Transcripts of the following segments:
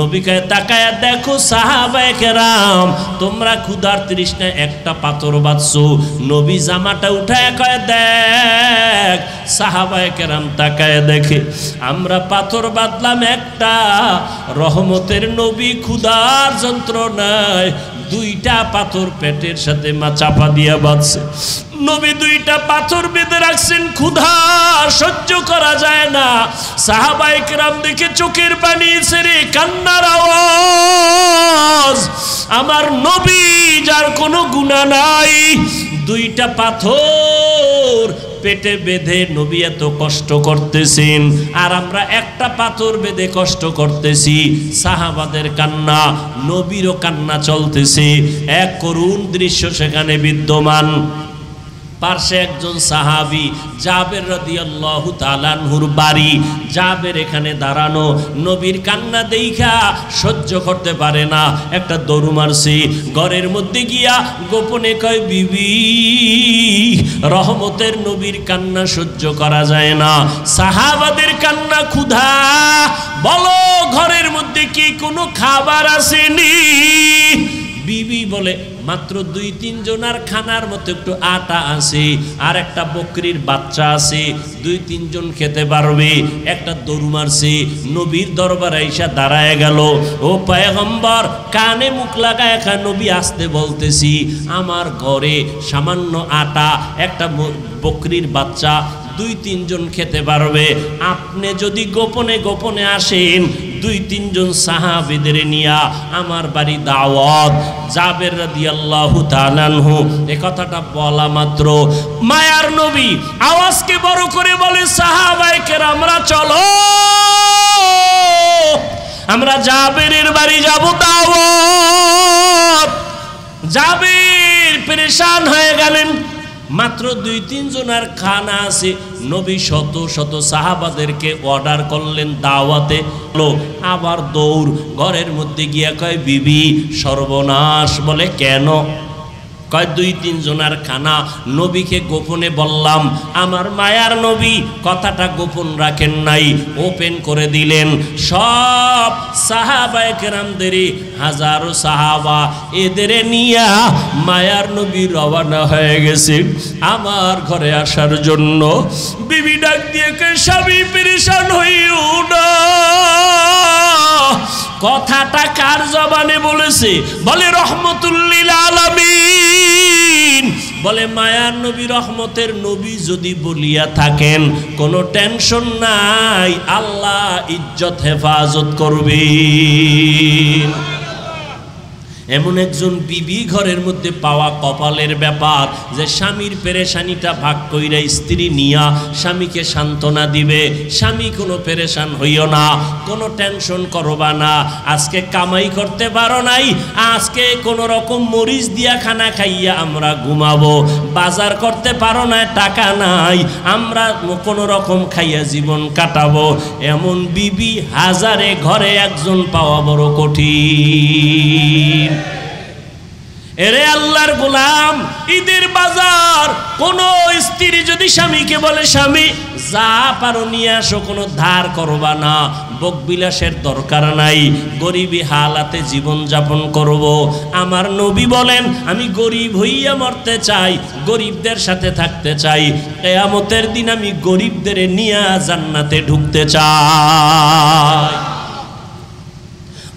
নবী কয় তাকায়া দেখো সাহাবায়ে কেরাম তোমরা ক্ষুধার তৃষ্ণায় একটা পাথর বাঁধছো। নবী জামাটা উঠায় কয় দেখ। সাহাবায়ে কেরাম তাকায়া দেখে আমরা পাথর বাঁধলাম একটা, রহমতের নবী ক্ষুধার যন্ত্রণায় দুইটা পাথর পেটের সাথে চাপা দিয়া বাঁধছে। নবী দুইটা পাথর বেঁধে রাখছেন, ক্ষুধা সহ্য করা যায় না। সাহাবায়ে কেরাম দেখে চোখের পানি ছেড়ে কান্নার আওয়াজ। আমার নবী যার কোনো গুনাহ নাই, দুইটা পাথর পেটে বেঁধে নবী এত কষ্ট করতেছেন, আর আমরা একটা পাথর বেঁধে কষ্ট করতেছি। সাহাবাদের কান্না, নবীরও কান্না চলতেছে। এক করুণ দৃশ্য সেখানে বিদ্যমান। পার্শ্বে একজন সাহাবী জাবের রাদিয়াল্লাহু তাআলা আনহুর বাড়ি। জাবের এখানে দাঁড়ানো, নবীর কান্না দেইখা সহ্য করতে পারে না, একটা দৌড় মারছে। ঘরের মধ্যে গিয়া গোপনে কয় বিবি রহমতের নবীর কান্না সহ্য করা যায় না, সাহাবাদের কান্না, ক্ষুধা, বলো ঘরের মধ্যে কি কোনো খাবার আসেনি? বিবি বলে মাত্র 2-3 জনার খানার মতো একটু আটা আছে, আর একটা বকরির বাচ্চা আছে, 2-3 জন খেতে পারবে। একটা দৌড় মারছে, নবীর দরবারে আইসা দাঁড়ায় গেল। ও পয়গম্বর, কানে মুখ লাগায় একা নবী আসতে বলতেছি, আমার ঘরে সামান্য আটা, একটা বকরির বাচ্চা, 2-3 জন খেতে পারবে। আপনি যদি গোপনে গোপনে আসেন 2-3 জন সাহাবীদের নিয়া আমার বাড়ি দাওয়াত। জাবের রাদিয়াল্লাহু তাআলা আনহু এই কথাটা বলা মাত্র মায়ার নবী আওয়াজকে বড় করে বলে, সাহাবায়ে কেরামরা চলো, আমরা জাবেরের বাড়ি যাব দাওয়াত। জাবের পেরেশান হয়ে গেলেন, মাত্র 2-3 জনের খানা আছে। নবী শত শত সাহাবাদেরকে অর্ডার করলেন দাওয়াতে। আবার দৌড়, ঘরের মধ্যে গিয়া কয় বিবি সর্বনাশ। বলে কেন? কয় 2-3 জনের খানা নবীকে গোপনে বললাম, আমার মায়ার নবী কথাটা গোপন রাখেন নাই, ওপেন করে দিলেন। সব সাহাবায়ে কেরামদের, হাজারো সাহাবা, এদের নিয়া মায়ার নবী রওনা হয়ে গেছে আমার ঘরে আসার জন্য। বিবি ডাক দিয়ে কে স্বামী পেরেশান হইও না। কথাটা কার জবানে বলেছে? বলে রহমতুল লিল আলামিন। বলে মায়ার নবী রহমতের নবী যদি বলিয়া থাকেন কোনো টেনশন নাই, আল্লাহ ইজ্জত হেফাজত করবেন। এমন একজন বিবি ঘরের মধ্যে পাওয়া কপালের ব্যাপার, যে স্বামীর পেরেশানিটা ভাগ কইরা স্ত্রী নিয়া স্বামীকে সান্ত্বনা দিবে। স্বামী কোনো পেরেশান হইও না, কোনো টেনশন করবা না। আজকে কামাই করতে পারো নাই, আজকে কোনো রকম মরিচ দিয়া খানা খাইয়া আমরা ঘুমাবো। বাজার করতে পারো না, টাকা নাই, আমরা কোনো রকম খাইয়া জীবন কাটাবো। এমন বিবি হাজারে ঘরে একজন পাওয়া বড় কঠিন। এরে আল্লাহর গোলাম, ঈদের বাজার কোন স্ত্রী যদি স্বামীকে বলে স্বামী যা পারো নিয়ে আসো, কোনো ধার করবা না, বকবিলাসের দরকার নাই, গরিবী হালাতে জীবন যাপন করব। আমার নবী বলেন আমি গরিব হইয়া মরতে চাই, গরিবদের সাথে থাকতে চাই, কিয়ামতের দিন আমি গরিবদের নিয়ে জান্নাতে ঢুকতে চাই।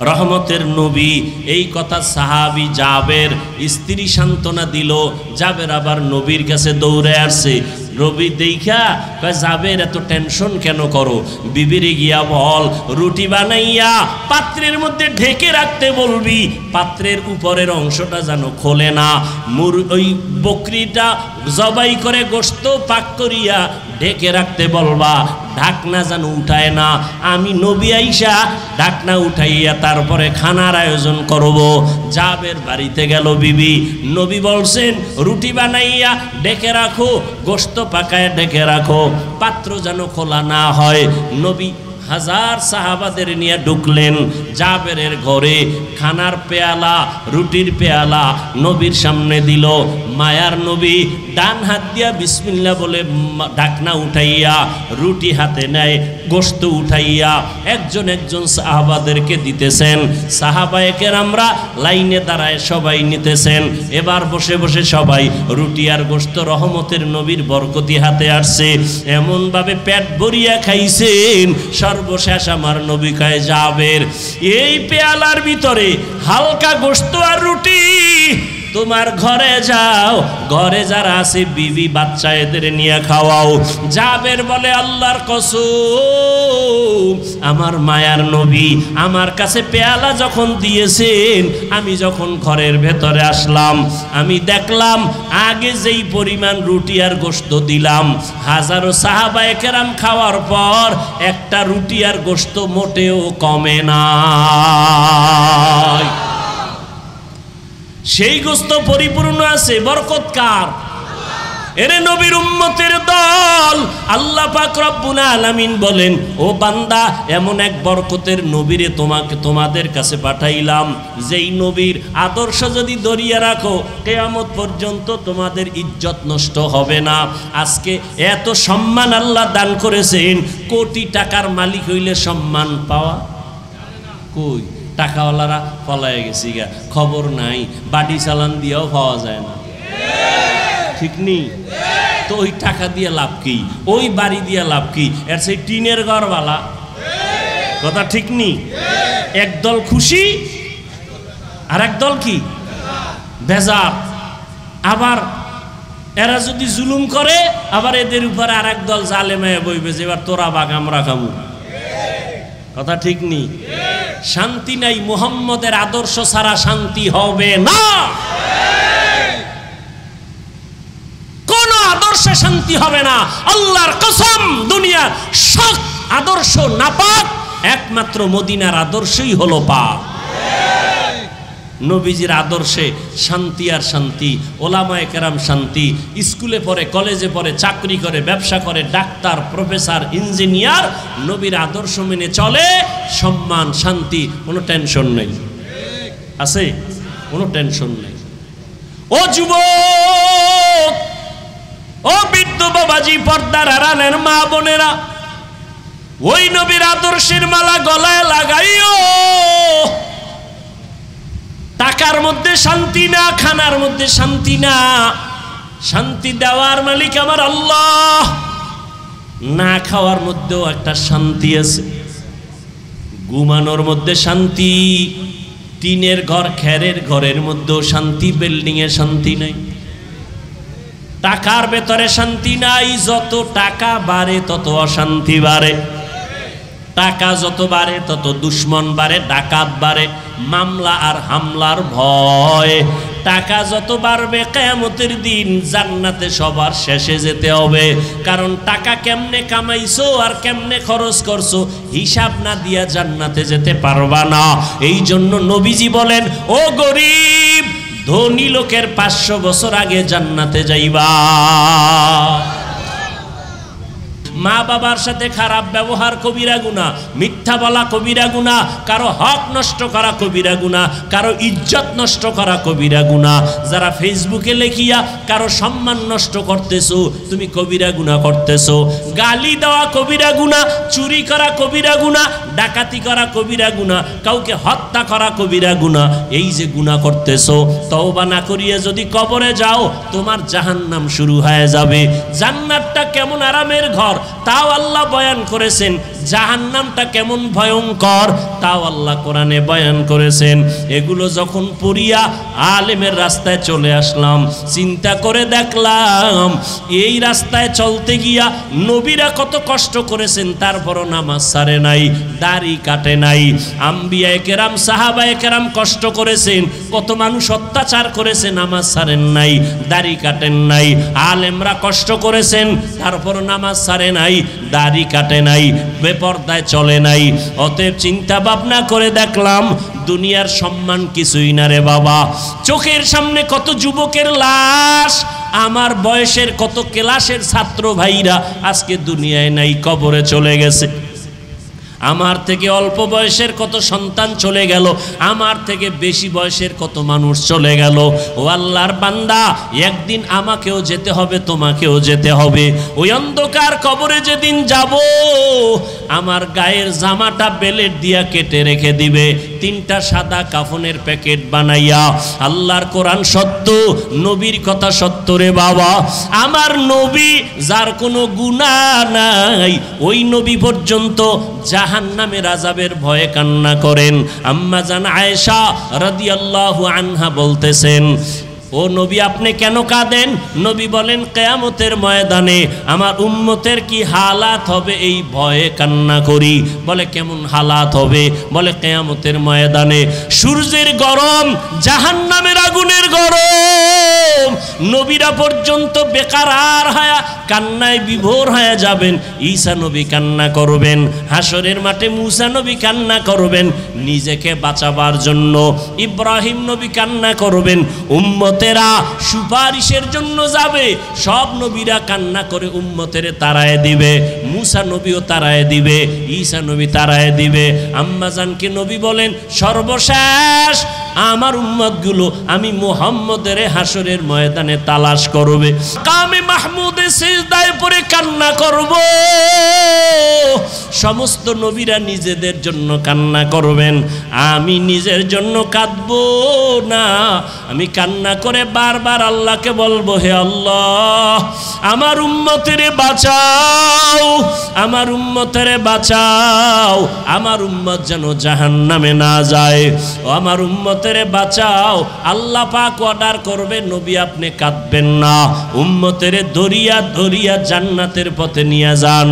রহমতের নবী এই কথা সাহাবী জাবের স্ত্রী সান্ত্বনা দিল। জাবের আবার নবীর কাছে দৌড়ে আসছে। নবী দেখা কয় জাবের এত টেনশন কেন করো? বিবিরে গিয়া বল রুটি বানাইয়া পাত্রের মধ্যে ঢেকে রাখতে বলবি, পাত্রের উপরের অংশটা যেন খোলে না। ওই বকরিটা জবাই করে গোশত পাক করিয়া ঢেকে রাখতে বলবা, ঢাকনা যেন উঠায় না। আমি নবী আইসা ঢাকনা উঠাইয়া তারপরে খানার আয়োজন করব। জাবের বাড়িতে গেল বিবি, নবী বলছেন রুটি বানাইয়া ঢেকে রাখো, গোশত পাকায় ঢেকে রাখো, পাত্র যেন খোলা না হয়। নবী হাজার সাহাবাদের নিয়ে ঢুকলেন জাবেরের ঘরে। খানার পেয়ালা, রুটির পেয়ালা নবীর সামনে দিল। মায়ার নবী ডান হাত দিয়া বিসমিল্লাহ বলে ঢাকনা উঠাইয়া রুটি হাতে নেয়, গোশত উঠাইয়া একজন একজন সাহাবাদেরকে দিতেছেন। সাহাবায়ে কেরামরা লাইনে দাঁড়ায় সবাই নিতেছেন। এবার বসে বসে সবাই রুটি আর গোশত রহমতের নবীর বরকতি হাতে আসছে, এমনভাবে পেট ভরিয়া খাইছেন। সর্বশেষ আমার নবী কয়, জাবের এই পেয়ালার ভিতরে হালকা গোশত আর রুটি, তোমার ঘরে যাও, ঘরে যারা আছে বিবি বাচ্চা এদের নিয়ে খাওয়াও। জাবের বলে, আল্লাহর কসম, আমার মায়ার নবী আমার কাছে পেয়ালা যখন দিয়েছেন, আমি যখন ঘরের ভেতরে আসলাম, আমি দেখলাম আগে যেই পরিমাণ রুটি আর গোশত দিলাম, হাজারো সাহাবায়ে কেরাম খাওয়ার পর একটা রুটি আর গোশত মোটেও কমে না। সেই গোশত পরিপূর্ণ আছে। বরকত কার? এরে নবীর উম্মতের দল। আল্লাহ পাক রব্বুল আলামিন বলেন, ও বান্দা, এমন এক বরকতের নবীরে তোমাদের কাছে পাঠাইলাম, যেই নবীর আদর্শ যদি ধরিয়া রাখো কিয়ামত পর্যন্ত তোমাদের ইজ্জত নষ্ট হবে না। আজকে এত সম্মান আল্লাহ দান করেছেন, কোটি টাকার মালিক হইলে সম্মান পাওয়া কই? টাকাওয়ালারা পলায় গেছি গা, খবর নাই, বাড়ি চালান দিয়েও পাওয়া যায় না, ঠিক নি? তো ওই টাকা দিয়ে লাভ কি, ওই বাড়ি দিয়ে লাভ কি? এর সেই টিনের ঘরওয়ালা, কথা ঠিক নি? একদল খুশি আর একদল কি বেজার। আবার এরা যদি জুলুম করে, আবার এদের উপরে আর একদল জালেমায় বইবে যে এবার তোরা বাগ আমরা খামু, কথা ঠিক নি? শান্তি নাই, মুহাম্মদের আদর্শ ছাড়া শান্তি হবে না। কোন আদর্শে শান্তি হবে না, আল্লাহর কসম। দুনিয়ার সব আদর্শ নাপাক, একমাত্র মদিনার আদর্শই হলো পাক। নবীজির আদর্শে শান্তি আর শান্তি। ওলামায়ে কেরাম শান্তি, স্কুলে পড়ে, কলেজে পড়ে, চাকরি করে, ব্যবসা করে, ডাক্তার, প্রফেসর, ইঞ্জিনিয়ার, নবীর আদর্শ মেনে চলে, সম্মান, শান্তি, কোনো টেনশন নেই। আছে? কোনো টেনশন নেই। ও যুবক, ও বৃদ্ধ বাবাজি, পর্দার আড়ালের মা বোনেরা, ওই নবীর আদর্শের মালা গলায় লাগাইও। টাকার মধ্যে শান্তি না, খানার মধ্যে শান্তি না, শান্তি দেওয়ার মালিক আমার আল্লাহ। না খাওয়ার মধ্যেও একটা শান্তি আছে, ঘুমানোর মধ্যে শান্তি, টিনের ঘর, খেরের ঘরের মধ্যেও শান্তি, বিল্ডিং এ শান্তি নাই। টাকার ভেতরে শান্তি নাই, যত টাকা বাড়ে তত অশান্তি বাড়ে। টাকা যত বাড়ে তত দুশ্মন বাড়ে, ডাকাত বাড়ে, মামলা আর হামলার ভয়। টাকা যত বাড়বে কিয়ামতের দিন জান্নাতে সবার শেষে যেতে হবে। কারণ টাকা কেমনে কামাইছো আর কেমনে খরচ করছো হিসাব না দিয়া জান্নাতে যেতে পারবা না। এই জন্য নবীজি বলেন, ও গরিব, ধনী লোকের 500 বছর আগে জান্নাতে যাইবা। মা বাবার সাথে খারাপ ব্যবহার কবিরা গুনাহ, মিথ্যা বলা কবিরা গুনাহ, কারো হক নষ্ট করা কবিরা গুনাহ, কারো ইজ্জত নষ্ট করা কবিরা গুনাহ। যারা ফেসবুকে লেখিয়া কারো সম্মান নষ্ট করতেছো, তুমি কবিরা গুনাহ করতেছো। গালি দেওয়া কবিরা গুনাহ, চুরি করা কবিরা গুনাহ, ডাকাতি করা কবিরা গুনাহ, কাউকে হত্যা করা কবিরা গুনাহ। এই যে গুনাহ করতেছো, তওবা না করিয়ে যদি কবরে যাও, তোমার জাহান্নাম শুরু হয়ে যাবে। জান্নাতটা কেমন আরামের ঘর তাও আল্লাহ বয়ান করেছেন, জাহান্নামটা কেমন ভয়ঙ্কর তাও আল্লাহ কোরআনে বয়ান করেছেন। এগুলো যখন পড়িয়া আলেমের রাস্তায় চলে আসলাম, চিন্তা করে দেখলাম এই রাস্তায় চলতে গিয়া নবীরা কত কষ্ট করেছেন, তারপরও নামাজ ছাড়ে নাই, দাড়ি কাটে নাই। আম্বিয়ায়ে কেরাম, সাহাবায়ে কেরাম কষ্ট করেছেন, কত মানুষ অত্যাচার করেছে, নামাজ ছাড়েন নাই, দাড়ি কাটেন নাই। আলেমরা কষ্ট করেছেন, তারপর নামাজ ছাড়ে নাই, দাড়ি কাটে নাই, বেপরদায় চলে নাই। অতএব চিন্তা ভাবনা করে দেখলাম দুনিয়ার সম্মান কিছুই না রে বাবা। চোখের সামনে কত যুবকের লাশ, আমার বয়সের কত ক্লাসের ছাত্র ভাইরা আজকে দুনিয়ায় নাই, কবরে চলে গেছে। আমার থেকে অল্প বয়সের কত সন্তান চলে গেল, আমার থেকে বেশি বয়সের কত মানুষ চলে গেল। ও আল্লাহর বান্দা, একদিন আমাকেও যেতে হবে, তোমাকেও যেতে হবে। ওই অন্ধকার কবরে যেদিন যাব, আমার গায়ের জামাটা বেলেট দিয়া কেটে রেখে দিবে, 3টা সাদা কাফনের প্যাকেট বানাইয়া। আল্লাহর কোরআন সত্য, নবীর কথা সত্য রে বাবা। আমার নবী যার কোনো গুনাহ নাই, ওই নবী পর্যন্ত জাহান্নামের আযাবের ভয়ে কান্না করেন। আম্মা জান আয়েশা রাদিয়াল্লাহু আনহা বলতেছেন, ও নবী আপনি কেন কাঁদেন? নবী বলেন, কিয়ামতের ময়দানে আমার উম্মতের কি হালাত হবে এই ভয়ে কান্না করি। বলে কেমন হালাত হবে? বলে কিয়ামতের ময়দানে সূর্যের গরম, জাহান্নামের আগুনের গরম, নবীরা পর্যন্ত বেকারার হয়ে কান্নায় বিভোর হয়ে যাবেন। ঈসা নবী কান্না করবেন, হাসরের মাঠে মূসা নবী কান্না করবেন নিজেকে বাঁচাবার জন্য, ইব্রাহিম নবী কান্না করবেন উম্মতেরা সুপারিশের জন্য যাবে। সব নবীরা কান্না করে উম্মতের তাড়ায় দিবে, মূসা নবীও তাড়ায় দিবে, ঈসা নবী তাড়ায় দিবে। আম্মা জানকে নবী বলেন, সর্বশেষ আমার উম্মতগুলো আমি মুহাম্মদের হাসরের ময়দানে তালাশ করবে, কামে মাহমুদে সিজদায় পড়ে কান্না করব। সমস্ত নবীরা নিজেদের জন্য কান্না করবেন, আমি নিজের জন্য কাঁদব না। আমি কান্না করে বারবার আল্লাহকে বলবো, হে আল্লাহ আমার উম্মতেরে বাঁচাও, আমার উম্মতেরে বাঁচাও, আমার উম্মত যেন জাহান্নামে না যায়, ও আমার উম্মতেরে বাঁচাও। আল্লাহ পাক অর্ডার করবে, নবী আপনি কাঁদবেন না, উম্মতেরে দরিয়া দরিয়া জান্নাতের পথে নিয়ে যান।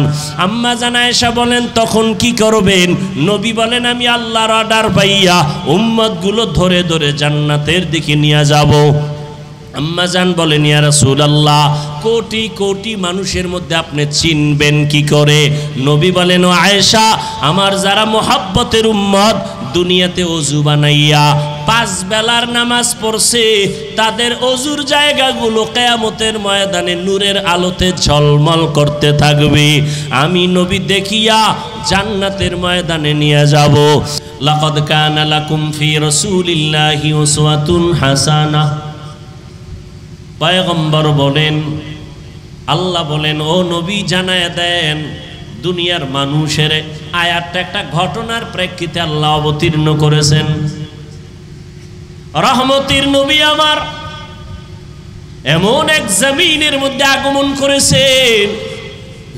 আম্মা জান আয়েশা বলেন, তখন কি করবেন? নবী বলেন, আমি আল্লাহর অর্ডার পাইয়া উম্মতগুলো ধরে ধরে জান্নাতের দিকে নিয়ে যাব। আম্মা জান বলেন, ইয়া রাসূলুল্লাহ কোটি কোটি মানুষের মধ্যে আপনি চিনবেন কি করে? নবী বলেন, ও আয়েশা আমার যারা মুহাব্বতের উম্মত দুনিয়াতে ওযু বানাইয়া 5 বেলার নামাজ পড়ছে, তাদের ওযুর জায়গাগুলো কিয়ামতের ময়দানে নূরের আলোতে ঝলমল করতে থাকবে। আমি নবী দেখিয়া জান্নাতের ময়দানে নিয়ে যাব। লাকাদ কানা লাকুম ফি রাসূলিল্লাহি উসওয়াতুন হাসানাহ। পয়গম্বর বলেন, আল্লাহ বলেন, ও নবী জানায়া দেন দুনিয়ার মানুষের। আয়াতটা একটা ঘটনার প্রেক্ষিতে আল্লাহ অবতীর্ণ করেছেন। রহমতের নবী আমার এমন এক জমিনের মধ্যে আগমন করেছেন,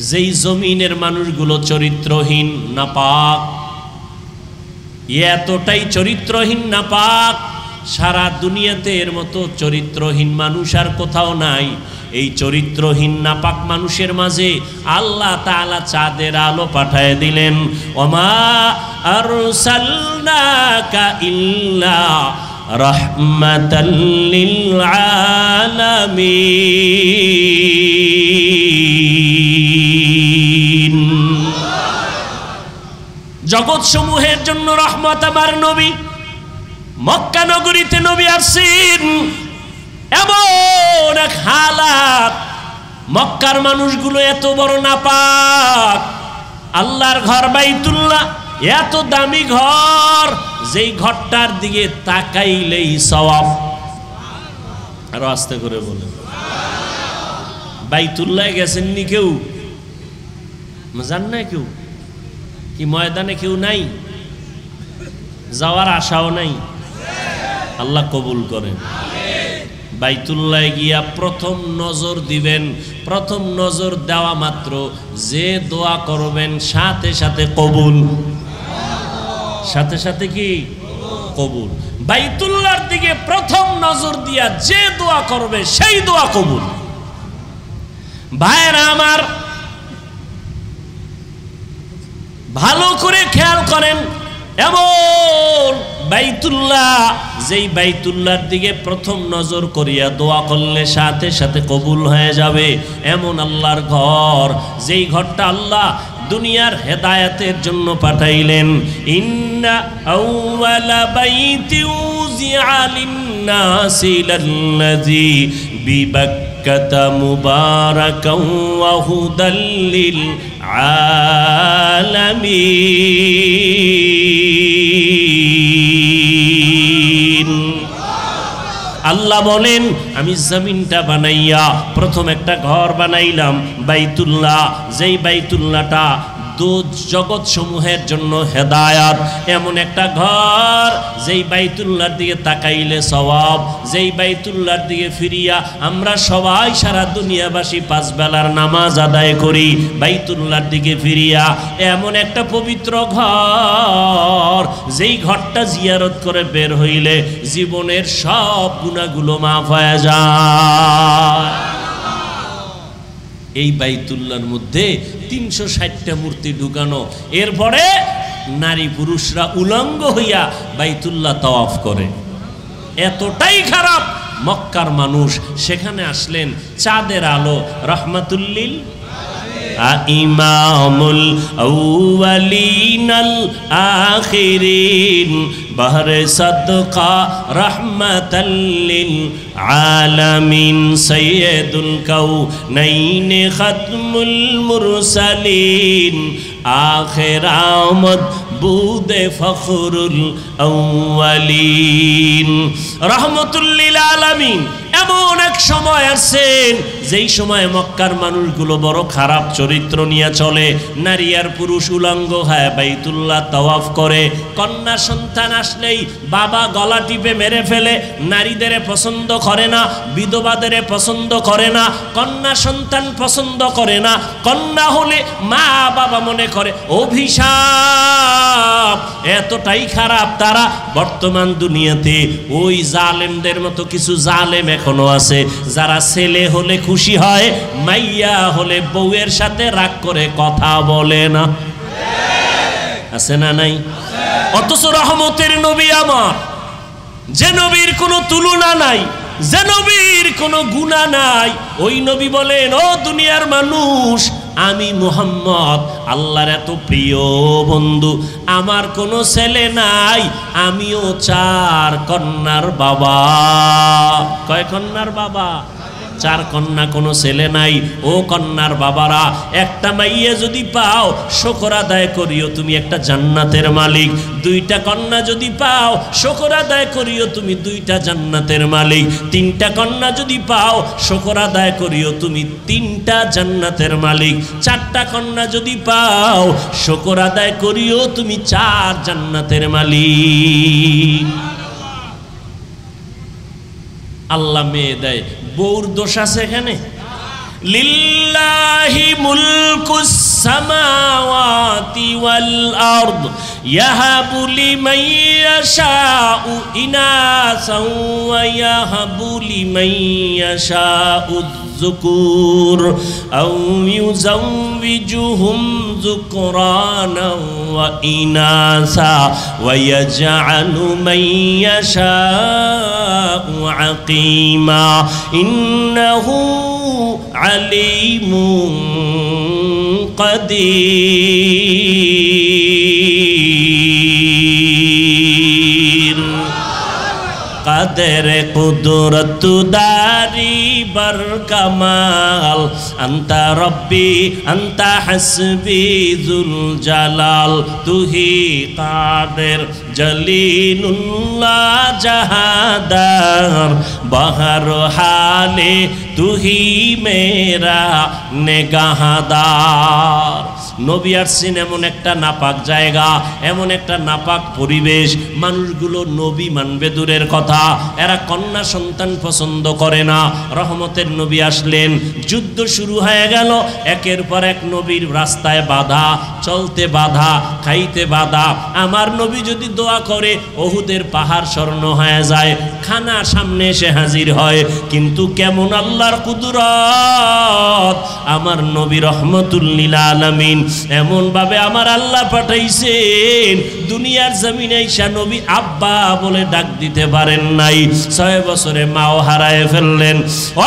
যেই জমিনের মানুষগুলো চরিত্রহীন, নাপাক, এতটাই চরিত্রহীন নাপাক, সারা দুনিয়াতে এর মতো চরিত্রহীন মানুষ আর কোথাও নাই। এই চরিত্রহীন নাপাক মানুষের মাঝে আল্লাহ তাআলা চাঁদের আলো পাঠায় দিলেন। ওমা আরসালনাকা ইল্লা রাহমাতাল লিল আলামিন। জগৎ সমূহের জন্য রহমত আমার নবী। মক্কা নগরীতে নবী আসছেন, এমন এক হালাত, মক্কার মানুষগুলো এত বড় নাপাক। আল্লাহর ঘর বাইতুল্লাহ এত দামি ঘর, যেই ঘরটার দিকে তাকাইলেই সওয়াব। আরো আস্তে করে বলে, বাইতুল্লাহ গেছেননি কেউ? জান না কেউ? কি ময়দানে কেউ নাই? যাওয়ার আশাও নাই? আল্লাহ কবুল করেন। বাইতুল্লাহ গিয়া প্রথম নজর দিবেন, প্রথম নজর দেওয়া মাত্র যে দোয়া করবেন সাথে সাথে কবুল, সাথে সাথে কি কবুল। বাইতুল্লাহর দিকে প্রথম নজর দিয়া যে দোয়া করবে সেই দোয়া কবুল। ভাইরা আমার ভালো করে খেয়াল করেন, এমন বাইতুল্লাহ, যেই বাইতুল্লাহর দিকে প্রথম নজর করিয়া দোয়া করলে সাথে সাথে কবুল হয়ে যাবে, এমন আল্লাহর ঘর, যেই ঘরটা আল্লাহ দুনিয়ার হেদায়েতের জন্য পাঠাইলেন। ইন্না আউওয়ালা বাইতি উযিআ লিন-নাসি লাল্লাযী বিবাক্কাতা মুবারাকান ওয়া হুদাল লিল আলামিন। আল্লাহ বলেন আমি জমিনটা বানাইয়া প্রথম একটা ঘর বানাইলাম বাইতুল্লাহ, যেই বাইতুল্লাহটা দু জগৎ সমূহের জন্য হেদায়াত, এমন একটা ঘর যেই বাইতুল্লাহর দিকে তাকাইলে সওয়াব, যেই বাইতুল্লাহর দিকে ফিরিয়া আমরা সবাই সারা দুনিয়াবাসী পাঁচ বেলার নামাজ আদায় করি বাইতুল্লাহর দিকে ফিরিয়া। এমন একটা পবিত্র ঘর যেই ঘরটা জিয়ারত করে বের হইলে জীবনের সব গুনাহগুলো মাফ হয়ে যায়। এই বাইতুল্লাহর মধ্যে 360টা মূর্তি ঢুকানো, এরপরে নারী পুরুষরা উলঙ্গ হইয়া বাইতুল্লাহ তাওয়াফ করে। এতটাই খারাপ মক্কার মানুষ, সেখানে আসলেন চাঁদের আলো রহমাতুল্লিল ইমামুল আউয়ালিনাল আখিরিন বাহরে সাদকা রহমাতাল লিল আলামিন সাইয়্যিদুল কাউনাইন খাতমুল মুরসালিন আখির আমদ বুদে ফখরুল আউয়ালিন রহমাতুল লিল আলামিন। এমন এক সময় আছেন যেই সময় মক্কার মানুষগুলো বড় খারাপ চরিত্র নিয়ে চলে, নারী আর পুরুষ উলঙ্গ হয় বাইতুল্লাহ তাওয়াফ করে। কন্যা সন্তান আসলেই বাবা গলা টিপে মেরে ফেলে, নারীদের পছন্দ করে না, বিধবাদের পছন্দ করে না, কন্যা সন্তান পছন্দ করে না। কন্যা হলে মা বাবা মনে করে অভিশাপ। এতটাই খারাপ তারা। বর্তমান দুনিয়াতে ওই জালেমদের মতো কিছু জালেম এখনো আছে, যারা ছেলে হলে খুশি হয়, মাইয়া হলে বউয়ের সাথে রাগ করে কথা বলে না। আছে না নাই? অথচ রহমতের নবী আমার, যে নবীর কোনো তুলনা নাই, যে নবীর কোনো গুনাহ নাই, ওই নবী বলেন ও দুনিয়ার মানুষ, আমি মুহাম্মদ আল্লাহর এত প্রিয় বন্ধু, আমার কোনো ছেলে নাই, আমিও 4 কন্যার বাবা। কয় কন্যার বাবা? 4 কন্যা, কোনো ছেলে নাই। ও কন্যার বাবারা, একটা মাইয়া যদি পাও শুকর আদায় করিও, তুমি একটা জান্নাতের মালিক। 2টা কন্যা যদি পাও শুকর আদায় করিও, তুমি 2টা জান্নাতের মালিক। 3টা কন্যা যদি পাও শুকর আদায় করিও, তুমি 3টা জান্নাতের মালিক। 4টা কন্যা যদি পাও শুকর আদায় করিও, তুমি 4 জান্নাতের মালিক। আল্লাহ মেয়ে দেয়, বউর দোষ আছে এখানে? লিল্লাহি মুলকুস সামাওয়াতি ওয়াল আরদ ইয়াহাবু লিমান ইয়াশাউ ইনাসাও ওয়া ইয়াহাবু লিমান ইয়াশাউ যুকুর আও ইউযাওবিজুহুম যুকরানা ওয়া ইনাসা ওয়া ইয়াজআলু মান ইয়াশাউ আকিমা ইন্নাহু আলিমুন কাদির। কাদের কুদরত দারি বর কামাল, আন্তা রব্বি আন্তা হাসবি যুল জালাল, তুহি কাদের জলিলুল্লাহ জাহাদার, বহর হালে তুহি মেরা নেগাহাদার। নবী আসছেন এমন একটা নাপাক জায়গা, এমন একটা নাপাক পরিবেশ, মানুষগুলো নবী মানবে দূরের কথা, এরা কন্যা সন্তান পছন্দ করে না। রহমতের নবী আসলেন, যুদ্ধ শুরু হয়ে গেল, একের পর এক নবীর রাস্তায় বাধা, চলতে বাধা, খাইতে বাধা। আমার নবী যদি দোয়া করে ওহুদের পাহাড় স্বর্ণ হয়ে যায়, খানা সামনে এসে হাজির হয়। কিন্তু কেমন আল্লাহর কুদরত! আমার নবী রহমতুল লিল আলামিন এমন ভাবে আমার আল্লাহ পাঠাইছেন, দুনিয়ার জমিনে ঈসা নবী আব্বা বলে ডাক দিতে পারেন নাই। 6 বছরে মাও হারায় ফেললেন।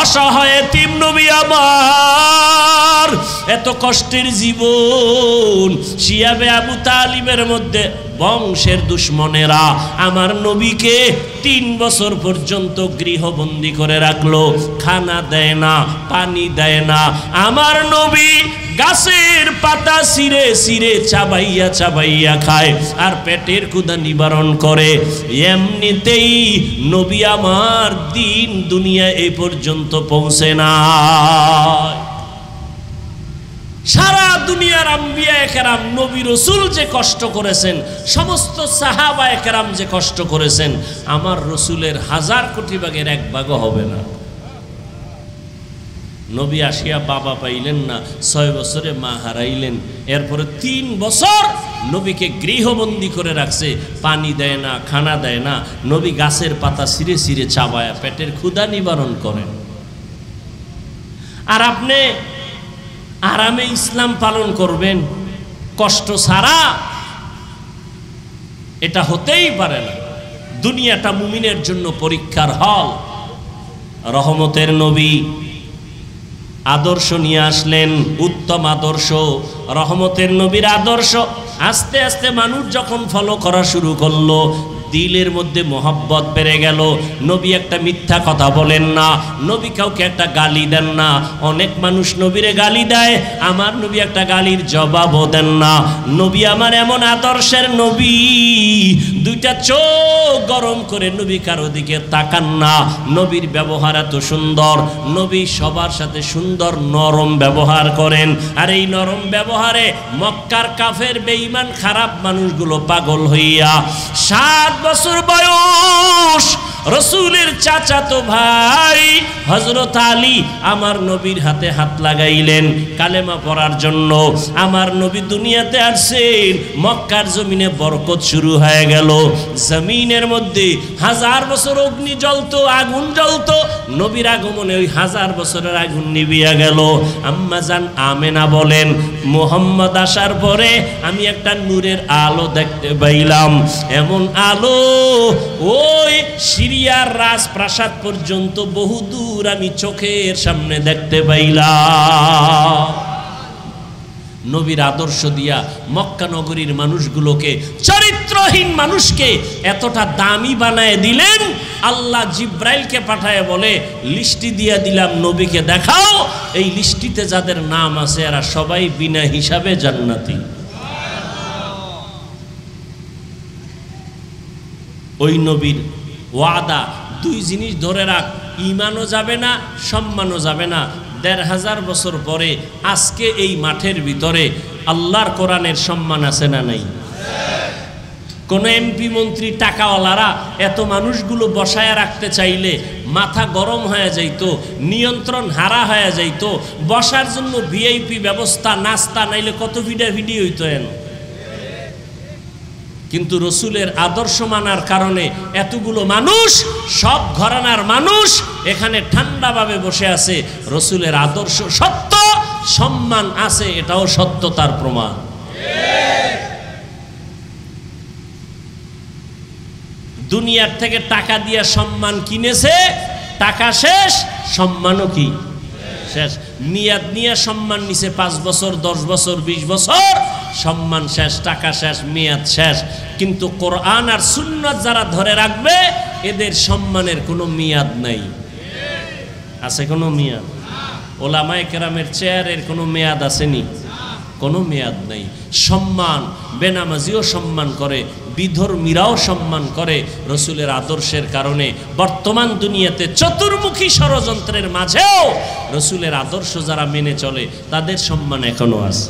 অসহায় এতিম নবী আমার, এত কষ্টের জীবন, শিয়াবে আবু তালিবের মধ্যে বংশের দুশ্মনেরা আমার নবীকে 3 বছর পর্যন্ত গৃহবন্দী করে রাখলো, খানা দেয় না, পানি দেয় না। আমার নবী গাছের পাতা ছিঁড়ে ছিঁড়ে চাবাইয়া চাবাইয়া খায় আর পেটের ক্ষুধা নিবারণ করে। এমনিতেই নবী আমার দিন দুনিয়া এই পর্যন্ত পৌঁছে না। সারা দুনিয়ার আম্বিয়া কেরাম নবী রসুল যে কষ্ট করেছেন, সমস্ত সাহাবা কেরাম যে কষ্ট করেছেন, আমার রসুলের 1000 কোটি ভাগের 1 ভাগও হবে না। নবী আসিয়া বাবা পাইলেন না, 6 বছরে মা হারাইলেন। এরপরে 3 বছর নবীকে গৃহবন্দী করে রাখছে, পানি দেয় না, খানা দেয় না। নবী গাছের পাতা ছিঁড়ে ছিঁড়ে চাবায়া পেটের ক্ষুধা নিবারণ করেন। আর আপনি আরামে ইসলাম পালন করবেন কষ্ট ছাড়া? এটা হতেই পারে না। দুনিয়াটা মুমিনের জন্য পরীক্ষার হল। রহমতের নবী আদর্শ নিয়ে আসলেন, উত্তম আদর্শ, রহমতের নবীর আদর্শ। আস্তে আস্তে মানুষ যখন ফলো করা শুরু করলো, দিলের মধ্যে মোহাব্বত বেড়ে গেল। নবী একটা মিথ্যা কথা বলেন না, নবী কাউকে একটা গালি দেন না। অনেক মানুষ নবীরে গালি দেয়, আমার নবী একটা গালির জবাবও দেন না। নবী আমার এমন আদর্শের নবী, 2টা চোখ গরম করে নবী কারো দিকে তাকান না। নবীর ব্যবহার এত সুন্দর, নবী সবার সাথে সুন্দর নরম ব্যবহার করেন। আর এই নরম ব্যবহারে মক্কার কাফের বেঈমান খারাপ মানুষগুলো পাগল হইয়া 7 বছর বয়স রসুলের চাচাতো ভাই হযরত আলী আমার নবীর হাতে হাত লাগাইলেন কালেমা পড়ার জন্য। আমার নবী দুনিয়াতে আসছেন, মক্কার জমিনে বরকত শুরু হয়ে গেল। জমিনের মধ্যে 1000 বছর অগ্নি জ্বলতো, আগুন জ্বলতো, নবীর আগমনে ওই 1000 বছরের আগুন নিভিয়া গেল। আম্মা জান আমেনা বলেন, মুহাম্মদ আসার পরে আমি একটা নূরের আলো দেখতে পাইলাম। এমন আলো ওই সিরিয়ার রাজপ্রাসাদ পর্যন্ত বহুদূর আমি চোখের সামনে দেখতে পাইলাম। নবীর আদর্শ দিয়া মক্কা নগরীর মানুষগুলোকে, চরিত্রহীন মানুষকে এতটা দামি বানায় দিলেন। আল্লাহ জিব্রাইলকে পাঠায় বলে, লিস্টি দিয়া দিলাম, নবীকে দেখাও। এই লিস্টিতে যাদের নাম আছে এরা সবাই বিনা হিসাবে জান্নাতি। ওই নবীর ওয়াদা 2 জিনিস ধরে রাখ, ঈমানও যাবে না, সম্মানও যাবে না। 1500 বছর পরে আজকে এই মাঠের ভিতরে আল্লাহর কোরআনের সম্মান আছে না নাই? কোন এমপি মন্ত্রী টাকাওয়ালারা এত মানুষগুলো বসায় রাখতে চাইলে মাথা গরম হয়ে যাইত, নিয়ন্ত্রণ হারা হয়ে যাইত। বসার জন্য ভিআইপি ব্যবস্থা, নাস্তা, নাইলে কত ভিডাভিডি হইতো। কিন্তু রসুলের আদর্শ মানার কারণে এতগুলো মানুষ, সব ঘরানার মানুষ এখানে ঠান্ডাভাবে বসে আছে। রসুলের আদর্শ সত্য, সম্মান আছে, এটাও সত্যতার প্রমাণ। দুনিয়ার থেকে টাকা দিয়া সম্মান কিনেছে, টাকা শেষ, সম্মানও কি শেষ। মেয়াদ নিয়ে সম্মান নিছে 5 বছর, 10 বছর, 20 বছর, সম্মান শেষ, টাকা শেষ, মেয়াদ শেষ। কিন্তু কোরআন আর সুন্নাত যারা ধরে রাখবে এদের সম্মানের কোনো মেয়াদ নাই। আছে কোনো মেয়াদ? ওলামায়ে কেরামের চেয়ারের কোনো মেয়াদ আসেনি? কোনো মেয়াদ নাই। সম্মান, বেনামাজিও সম্মান করে, বিধর্মীরাও সম্মান করে। রসুলের আদর্শের কারণে বর্তমান দুনিয়াতে চতুর্মুখী ষড়যন্ত্রের মাঝেও রসুলের আদর্শ যারা মেনে চলে তাদের সম্মান এখনো আছে।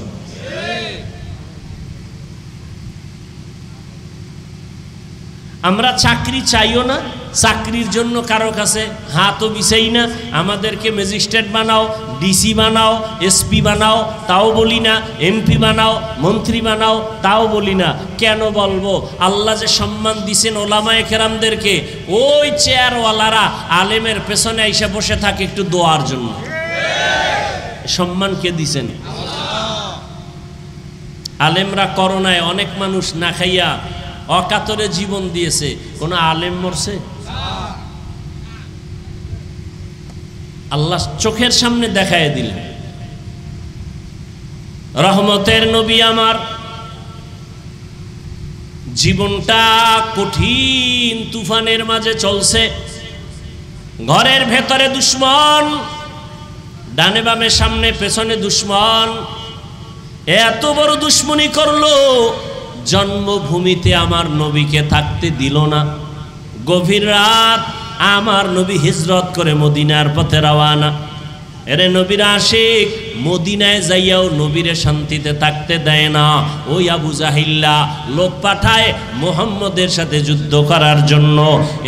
আমরা চাকরি চাইও না, চাকরির জন্য কারো কাছে হাতও বিছাই না। আমাদেরকে ম্যাজিস্ট্রেট বানাও, ডিসি বানাও, এসপি বানাও, তাও বলি না। এমপি বানাও, মন্ত্রী বানাও, তাও বলি না। কেন বলবো? আল্লাহ যে সম্মান দিছেন ওলামায়ে কেরামদেরকে, ওই চেয়ারওয়ালারা আলেমের পেছনে এসে বসে থাকে একটু দোয়ার জন্য। সম্মান কে দিছেন? আলেমরা করোনায় অনেক মানুষ না খাইয়া অকাতরে জীবন দিয়েছে, কোন আলেম মরছে? আল্লাহ চোখের সামনে দেখায় দিলেন। রহমতের নবী আমার জীবনটা কঠিন তুফানের মাঝে চলছে। ঘরের ভেতরে দুশ্মন, ডানে বামে সামনে পেছনে দুশ্মন, এত বড় দুশ্মনী করলো জন্মভূমিতে আমার নবীকে থাকতে দিল না। গভীর রাত আমার নবী হিজরত করে মদিনার পথে রওয়ানা। এরে নবীর আশিক মদিনায় যাইয়াও নবীরে শান্তিতে থাকতে দেয় না। ওই আবু জাহিল্লা লোক পাঠায় মুহাম্মদের সাথে যুদ্ধ করার জন্য।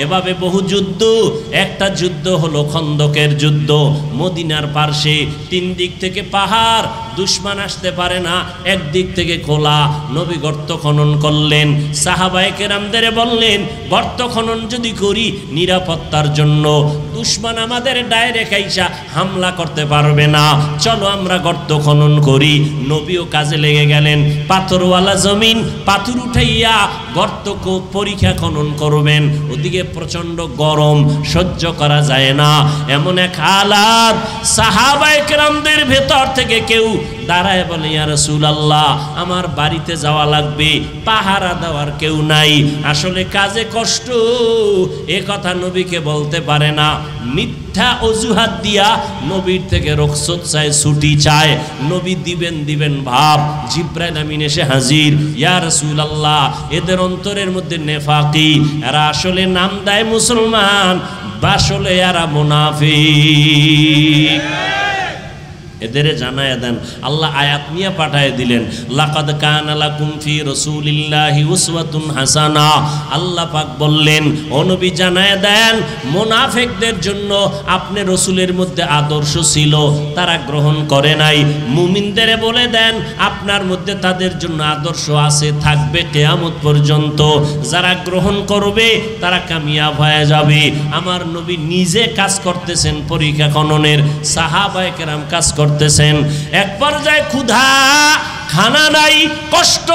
এভাবে বহু যুদ্ধ, একটা যুদ্ধ হলো খন্দকের যুদ্ধ। মদিনার পার্শ্বে তিন দিক থেকে পাহাড়, দুশমন আসতে পারে না, একদিক থেকে খোলা। নবী গর্ত খনন করলেন, সাহাবায়ে কেরামদের বললেন গর্ত খনন যদি করি নিরাপত্তার জন্য, দুশমন আমাদের ডাইরেক্ট আইসা হামলা করতে পারবে না, চলো আমরা গর্ত খনন করি। নবীও কাজে লেগে গেলেন। পাথরওয়ালা জমিন, পাথর উঠাইয়া গর্ত পরীক্ষা খনন করবেন। ওদিকে প্রচন্ড গরম, সহ্য করা যায় না। এমন এক হালাত, সাহাবায়ে কেরামদের ভেতর থেকে কেউ দাঁড়ায় বলে ইয়া রাসূলুল্লাহ আমার বাড়িতে যাওয়া লাগবে, পাহারা দেওয়ার কেউ নাই। আসলে কাজে কষ্ট, এ কথা নবীকে বলতে পারে না। মিথ্যা অজুহাত দিয়া নবীর থেকে রুখসত চায়, ছুটি চায়। নবী দিবেন ভাব। জিবরাইল আমিন এসে হাজির। ইয়া রাসূলুল্লাহ এদের অন্তরের মধ্যে নেফাকি, এরা আসলে নাম দেয় মুসলমান, আসলে এরা মুনাফিক। এদের জানায় দেন। আল্লাহ আয়াত নিয়ে পাঠায় দিলেন, লাকাদ কানা লাকুম ফি রাসূলিল্লাহি উসওয়াতুন হাসানা। আল্লাহ পাক বললেন ও নবী জানায় দেন মুনাফিকদের জন্য আপনি রাসূলের মধ্যে আদর্শ ছিল, তারা গ্রহণ করে নাই। মুমিনদের বলে দেন আপনার মধ্যে তাদের জন্য আদর্শ আছে, থাকবে কিয়ামত পর্যন্ত। যারা গ্রহণ করবে তারা কামিয়াব হয়ে যাবে। আমার নবী নিজে কাজ করতেছেন পরীক্ষা খননের, সাহাবায়ে কেরাম কাজ করতেছেন। এক পর্যায়ে ক্ষুধা, খানা নাই, কষ্ট,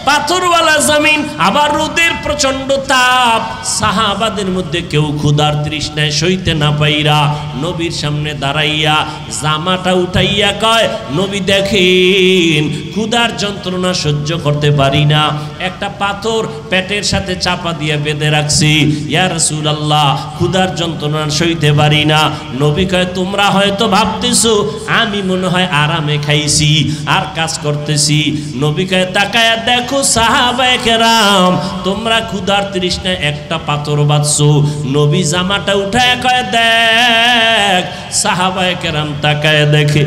পাথরওয়ালা জমিন, আবার রোদের প্রচন্ড তাপ। সাহাবাদের মধ্যে কেউ ক্ষুধার তৃষ্ণায় সইতে না পাইরা নবীর সামনে দাঁড়াইয়া জামাটা উঠাইয়া কয় নবী দেখেন ক্ষুধার যন্ত্রণা সহ্য করতে পারি না, একটা পাথর পেটের সাথে চাপা দিয়ে বেঁধে রাখছি। ইয়া রাসূলুল্লাহ ক্ষুধার যন্ত্রণা সইতে পারি না। নবী কয় তোমরা হয়তো ভাবতেছো আমি মনে হয় আরামে খাইছি আর কাজ করতেছি। নবী কয় তাকায়া দেখো সাহাবায়ে কেরাম তোমরা ক্ষুধার তৃষ্ণায় একটা পাথর বাঁধছো। নবী জামাটা উঠায় কয় দেখ। সাহাবায়ে কেরাম তাকায় দেখে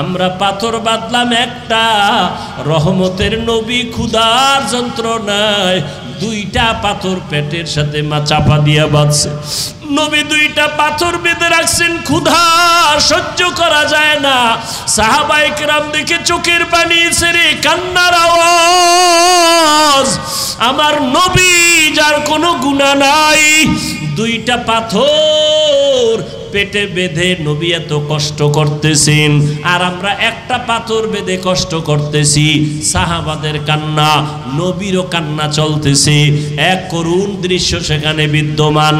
আমরা পাথর বাঁধলাম একটা, রহমতের নবী ক্ষুধার যন্ত্রণায় দুইটা পাথর পেটের সাথে চাপা দিয়া বাঁধছে। নবী দুইটা পাথর বেঁধে রাখছেন, ক্ষুধা সহ্য করা যায় না। সাহাবায়ে কেরাম দেখে চোখের পানি ছেড়ে কান্নার আওয়াজ। আমার নবী যার কোনো গুনাহ নাই, দুইটা পাথর পেটে বেঁধে নবী এত কষ্ট করতেছেন, আর আমরা একটা পাথর বেঁধে কষ্ট করতেছি। সাহাবাদের কান্না, নবীরও কান্না চলতেছে। এক করুণ দৃশ্য সেখানে বিদ্যমান।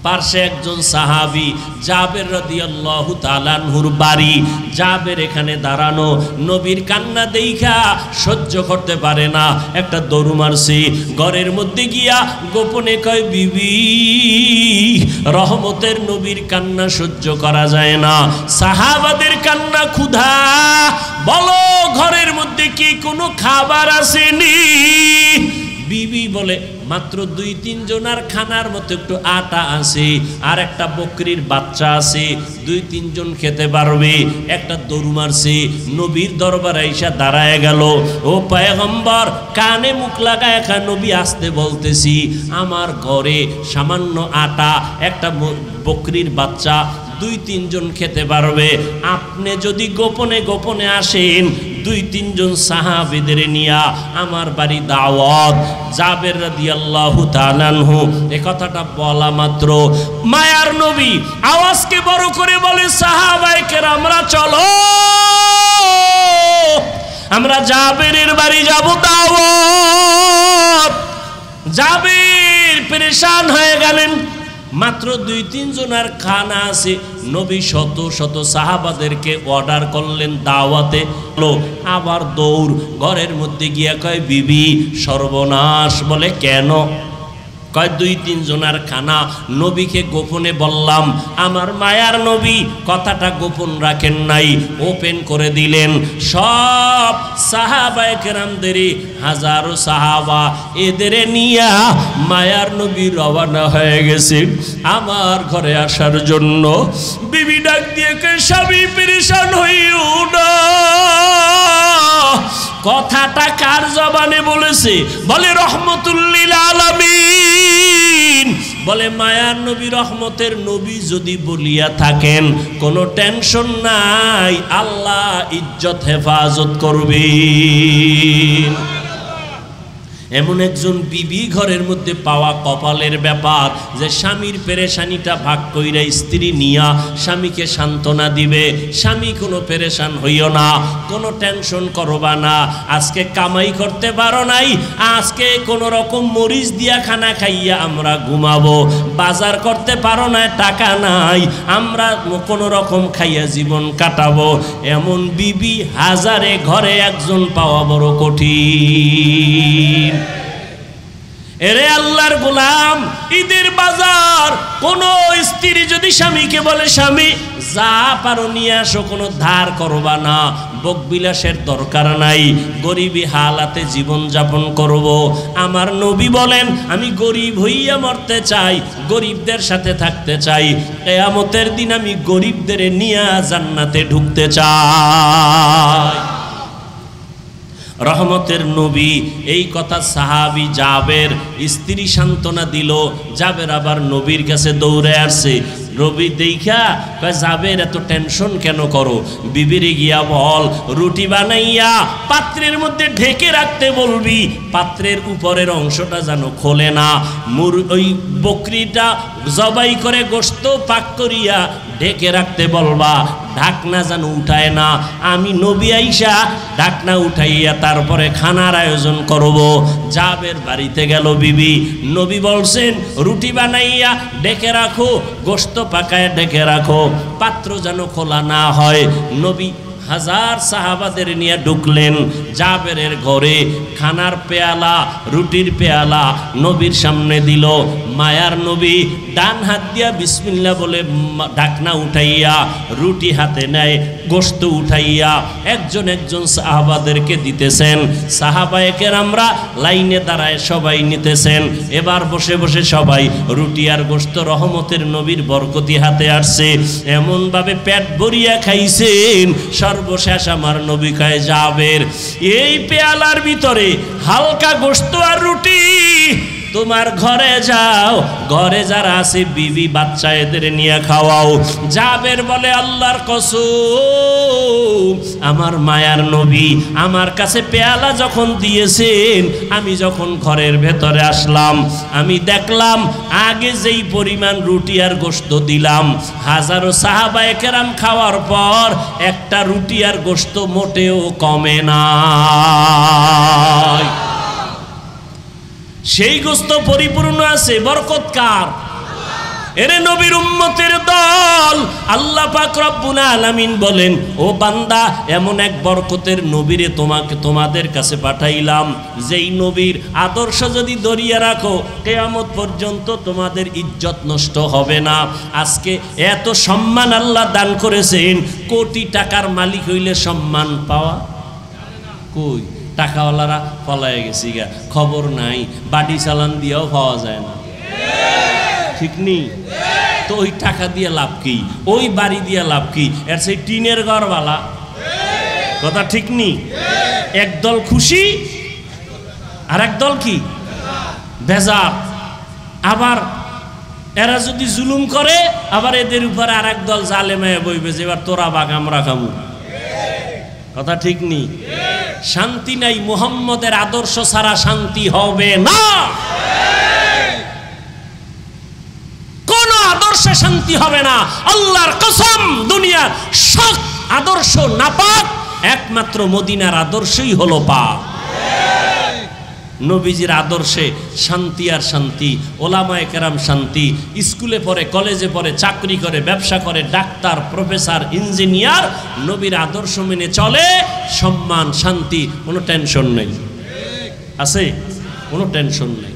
পার্শ্বে একজন সাহাবী জাবের রাদিয়াল্লাহু তাআলা আনহুর বাড়ি। জাবের এখানে দাঁড়ানো, নবীর কান্না দেইখা সহ্য করতে পারে না, একটা দৌড় মারছে। ঘরের মধ্যে গিয়া গোপনে কয় বিবি রহমতের নবীর কান্না সহ্য করা যায় না, সাহাবাদের কান্না, ক্ষুধা, বলো ঘরের মধ্যে কি কোনো খাবার আসেনি? বিবি বলে মাত্র 2-3 জনার খানার মতো একটু আটা আছে, আর একটা বকরির বাচ্চা আছে, 2-3 জন খেতে পারবে। একটা দৌড় মারছে, নবীর দরবারে আইসা দাঁড়ায় গেল। ও পয়গম্বর, কানে মুখ লাগায় একা নবী আসতে বলতেছি, আমার ঘরে সামান্য আটা, একটা বকরির বাচ্চা, 2-3 জন খেতে পারবে। আপনি যদি গোপনে গোপনে আসেন 2-3 জন সাহাবীদের নিয়া আমার বাড়ি দাওয়াত। জাবের রাদিয়াল্লাহু তাআলা আনহু এই কথাটা বলা মাত্র মায়ার নবী আওয়াজকে বড় করে বলে সাহাবায়ে কেরামরা চলো, আমরা জাবেরের বাড়ি যাব দাওয়াত। জাবের পেরেশান হয়ে গেলেন, মাত্র 2-3 জনের খানা আছে। নবী শত শত সাহাবাদেরকে অর্ডার করলেন দাওয়াতে, আবার দৌড় ঘরের মধ্যে গিয়া কয় বিবি সর্বনাশ। বলে কেন? কয় 2-3 জনের খানা নবীকে গোপনে বললাম। আমার মায়ার নবী কথাটা গোপন রাখেন নাই, ওপেন করে দিলেন। সব সাহাবায়ে কেরামদেরই হাজারো সাহাবা এদের নিয়া মায়ার নবী রওনা হয়ে গেছেন আমার ঘরে আসার জন্য। বিবি ডাক দিয়ে কে স্বামী পেরেশান হইও না। কথাটা কার জবানে বলেছে? বলে রহমতুল্লিল আলামিন। বলে মায়ার নবী রহমতের নবী যদি বলিয়া থাকেন কোনো টেনশন নাই, আল্লাহ ইজ্জত হেফাজত করবেন। এমন একজন বিবি ঘরের মধ্যে পাওয়া কপালের ব্যাপার যে স্বামীর পেরেশানিটা ভাগ কইরা স্ত্রী নিয়া স্বামীকে সান্ত্বনা দিবে। স্বামী কোনো পেরেশান হইও না, কোনো টেনশন করবা না। আজকে কামাই করতে পারো নাই, আজকে কোনো রকম মরিচ দিয়া খানা খাইয়া আমরা ঘুমাবো। বাজার করতে পারো না, টাকা নাই, আমরা কোনো রকম খাইয়া জীবন কাটাবো। এমন বিবি হাজারে ঘরে একজন পাওয়া বড় কঠিন। এরে আল্লাহর গোলাম, ঈদের বাজার কোন স্ত্রী যদি স্বামীকে বলে স্বামী যা পারো নিয়ে আসো, কোনো ধার করবা না, বকবিলাসের দরকার নাই, গরিবী হালাতে জীবন যাপন করব। আমার নবী বলেন আমি গরিব হইয়া মরতে চাই, গরিবদের সাথে থাকতে চাই, কিয়ামতের দিন আমি গরিবদের নিয়ে জান্নাতে ঢুকতে চাই। রহমতের নবী এই কথা সাহাবী জাবের স্ত্রী সান্ত্বনা দিল। জাবের আবার নবীর কাছে দৌড়ে আসছে। নবী দেখা কয় জাবের এত টেনশন কেন করো? বিবিরে গিয়া বল রুটি বানাইয়া পাত্রের মধ্যে ঢেকে রাখতে বলবি, পাত্রের উপরের অংশটা যেন খোলে না। ওই বকরিটা জবাই করে গোশত পাক করিয়া ঢেকে রাখতে বলবা, ঢাকনা যেন উঠায় না। আমি নবী আইসা ঢাকনা উঠাইয়া তারপরে খানার আয়োজন করব। জাবের বাড়িতে গেল বিবি, নবী বলছেন রুটি বানাইয়া ডেকে রাখো, গোশত পাকায় ডেকে রাখো, পাত্র যেন খোলা না হয়। নবী হাজার সাহাবাদের নিয়ে ঢুকলেন জাবেরের ঘরে। খানার পেয়ালা, রুটির পেয়ালা নবীর সামনে দিল। মায়ার নবী ডান হাত দিয়া বিসমিল্লাহ বলে ঢাকনা উঠাইয়া রুটি হাতে নেয়, গোশত উঠাইয়া একজন একজন সাহাবাদেরকে দিতেছেন। সাহাবায়ে কেরামরা লাইনে দাঁড়ায় সবাই নিতেছেন। এবার বসে বসে সবাই রুটি আর গোশত রহমতের নবীর বরকতি হাতে আসছে, এমনভাবে পেট ভরিয়া খাইছেন। সর্বশেষ আমার নবী কয় জাবের এই পেয়ালার ভিতরে হালকা গোশত আর রুটি, তোমার ঘরে যাও, ঘরে যারা আছে বিবি বাচ্চা এদের নিয়ে খাওয়াও। জাবের বলে আল্লাহর কসম, আমার মায়ার নবী আমার কাছে পেয়ালা যখন দিয়েছেন, আমি যখন ঘরের ভেতরে আসলাম, আমি দেখলাম আগে যেই পরিমাণ রুটি আর গোশত দিলাম, হাজারো সাহাবায়ে কেরাম খাওয়ার পর একটা রুটি আর গোশত মোটেও কমে না। সেই গোশত পরিপূর্ণ আছে। বরকত কার? এরে নবীর উম্মতের দল। আল্লাহ পাক রব্বুল আলামিন বলেন ও বান্দা, এমন এক বরকতের নবীরে তোমাদের কাছে পাঠাইলাম, যেই নবীর আদর্শ যদি ধরিয়া রাখো কিয়ামত পর্যন্ত তোমাদের ইজ্জত নষ্ট হবে না। আজকে এত সম্মান আল্লাহ দান করেছেন, কোটি টাকার মালিক হইলে সম্মান পাওয়া কই? টাকাওয়ালারা পলায় গেছি গা, খবর নাই, বাড়ি চালান দিয়েও পাওয়া যায় না, ঠিক নেই তো? ওই টাকা দিয়ে লাভ কি? ওই বাড়ি দিয়ে লাভ কি? এর সেই টিনের ঘরওয়ালা, কথা ঠিক নেই? একদল খুশি আর একদল কি বেজার। আবার এরা যদি জুলুম করে, আবার এদের উপরে আর একদল জালেমায় বইবে যে এবার তোরা বাগ আমরা খামু, কথা ঠিক নেই? শান্তি নাই, মুহাম্মদের আদর্শ ছাড়া শান্তি হবে না। কোন আদর্শে শান্তি হবে না, আল্লাহর কসম। দুনিয়ার সব আদর্শ নাপাক, একমাত্র মদিনার আদর্শই হলো পাক। নবীজির আদর্শে শান্তি আর শান্তি, ওলামায়ে কেরাম শান্তি, স্কুলে পড়ে, কলেজে পড়ে, চাকরি করে, ব্যবসা করে, ডাক্তার, প্রফেসর, ইঞ্জিনিয়ার, নবীর আদর্শ মেনে চলে, সম্মান, শান্তি, কোনো টেনশন নেই। আছে? কোনো টেনশন নেই।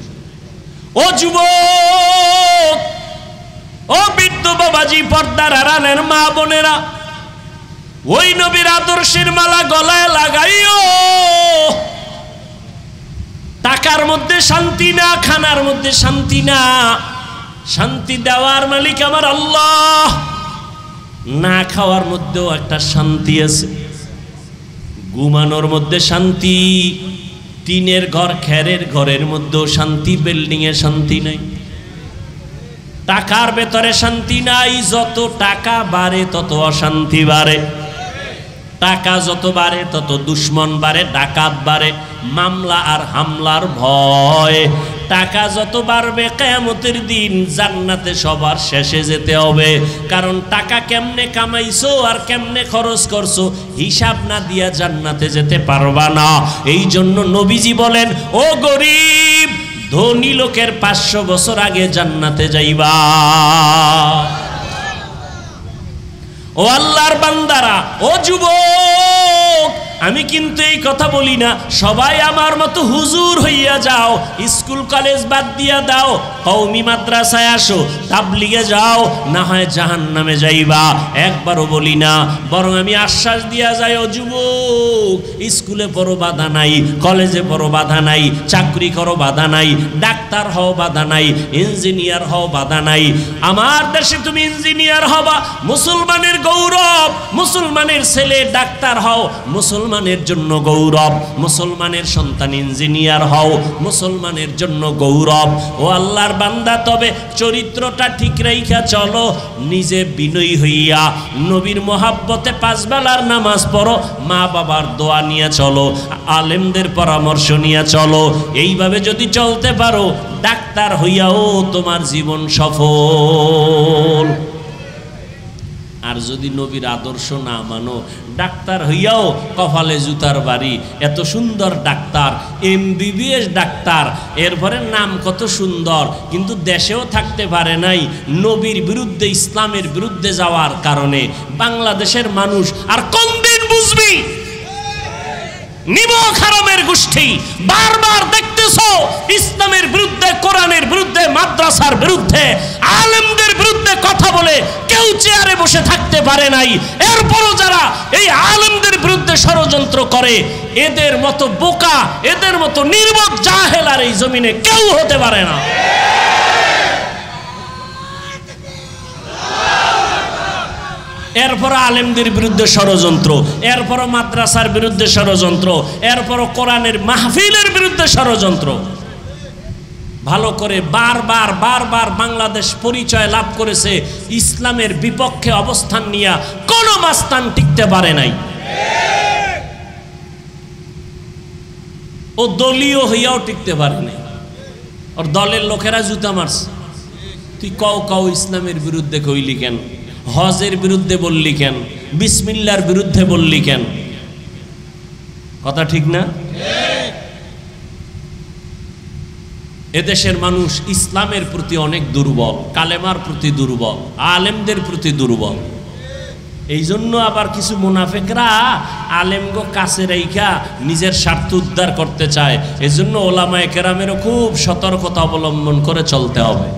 ও যুবক, ও বৃদ্ধ বাবাজি, পর্দার আড়ালের মা বোনেরা, ওই নবীর আদর্শের মালা গলায় লাগাইও। টাকার মধ্যে শান্তি না, খানার মধ্যে শান্তি না, শান্তি দেওয়ার মালিক আমার আল্লাহ। না খাওয়ার মধ্যেও একটা শান্তি আছে, ঘুমানোর মধ্যে শান্তি, টিনের ঘর, খেরের ঘরের মধ্যেও শান্তি, বিল্ডিং এ শান্তি নাই। টাকার ভেতরে শান্তি নাই, যত টাকা বাড়ে তত অশান্তি বাড়ে, টাকা যত বাড়ে তত দুশ্মন বাড়ে, ডাকাত বাড়ে, মামলা আর হামলার ভয়। টাকা যত বাড়বে কিয়ামতের দিন জান্নাতে সবার শেষে যেতে হবে, কারণ টাকা কেমনে কামাইছো আর কেমনে খরচ করছো হিসাব না দিয়া জান্নাতে যেতে পারবা না। এই জন্য নবীজি বলেন, ও গরিব, ধনী লোকের 500 বছর আগে জান্নাতে যাইবা। ও আল্লাহর বান্দারা, ও যুবক, আমি কিন্তু এই কথা বলি না সবাই আমার মতো হুজুর হইয়া যাও, স্কুল কলেজ বাদ দিয়া দাও, কওমি মাদ্রাসায় আসো, তাবলিগে যাও, না হয় জাহান্নামে যাইবা। একবারও বলি না, বরং আমি আশ্বাস দিয়া যাই, ও যুবক, স্কুলে পড়ো বাধা নাই, কলেজে পড়ো বাধা নাই, চাকরি করো বাধা নাই, ডাক্তার হও বাধা নাই, ইঞ্জিনিয়ার হও বাধা নাই। আমার দেশে তুমি ইঞ্জিনিয়ার হবা, মুসলমানের গৌরব, মুসলমানের ছেলে ডাক্তার হও, মুসলমানের জন্য গৌরব, মুসলমানের সন্তান ইঞ্জিনিয়ার হও, মুসলমানের জন্য গৌরব। ও আল্লাহর বান্দা, তবে চরিত্রটা ঠিক রাইখা চলো, নিজে বিনয়ী হইয়া নবীর মোহাব্বতে 5 বেলার নামাজ পড়ো, মা বাবার দোয়া নিয়ে চলো, আলেমদের পরামর্শ নিয়ে চলো। এইভাবে যদি চলতে পারো, ডাক্তার হইয়াও তোমার জীবন সফল। আর যদি নবীর আদর্শ না মানো, ডাক্তার হইয়াও কপালে জুতার বাড়ি। এত সুন্দর ডাক্তার, MBBS ডাক্তার, এরপরে নাম কত সুন্দর, কিন্তু দেশেও থাকতে পারে নাই নবীর বিরুদ্ধে, ইসলামের বিরুদ্ধে যাওয়ার কারণে। বাংলাদেশের মানুষ আর কোন দিন বুঝবি? নিমক হারামের গোষ্ঠী বারবার দেখতেছো ইসলামের বিরুদ্ধে, কোরআনের বিরুদ্ধে, মাদ্রাসার বিরুদ্ধে, আলেমদের বিরুদ্ধে কথা বলে কেউ চেয়ারে বসে থাকতে পারে নাই। এরপরও যারা এই আলেমদের বিরুদ্ধে ষড়যন্ত্র করে, এদের মতো বোকা, এদের মতো নির্বোধ জাহেল আর এই জমিনে কেউ হতে পারে না। এরপর আলেমদের বিরুদ্ধে ষড়যন্ত্র, এরপর মাদ্রাসার বিরুদ্ধে ষড়যন্ত্র, এরপর কোরআনের মাহফিলের বিরুদ্ধে ষড়যন্ত্র। ভালো করে বারবার বারবার বাংলাদেশ পরিচয় লাভ করেছে ইসলামের বিপক্ষে অবস্থান নিয়ে, কোন মাস্তান টিকতে পারে নাই। ও দলীয় হইয়াও টিকতে পারে নাই, ওর দলের লোকেরা জুতা মারছে। তুই কও ইসলামের বিরুদ্ধে কইলি কেন? হজের বিরুদ্ধে বললি কেন? বিসমিল্লাহর বিরুদ্ধে বললি কেন? কথা ঠিক না? এদেশের মানুষ ইসলামের প্রতি অনেক দুর্বল, কালেমার প্রতি দুর্বল, আলেমদের প্রতি দুর্বল। এই জন্য আবার কিছু মুনাফিকরা আলেমগো কাছে রাইখা নিজের স্বার্থ উদ্ধার করতে চায়। এই জন্য ওলামায়ে কেরামেরও খুব সতর্কতা অবলম্বন করে চলতে হবে,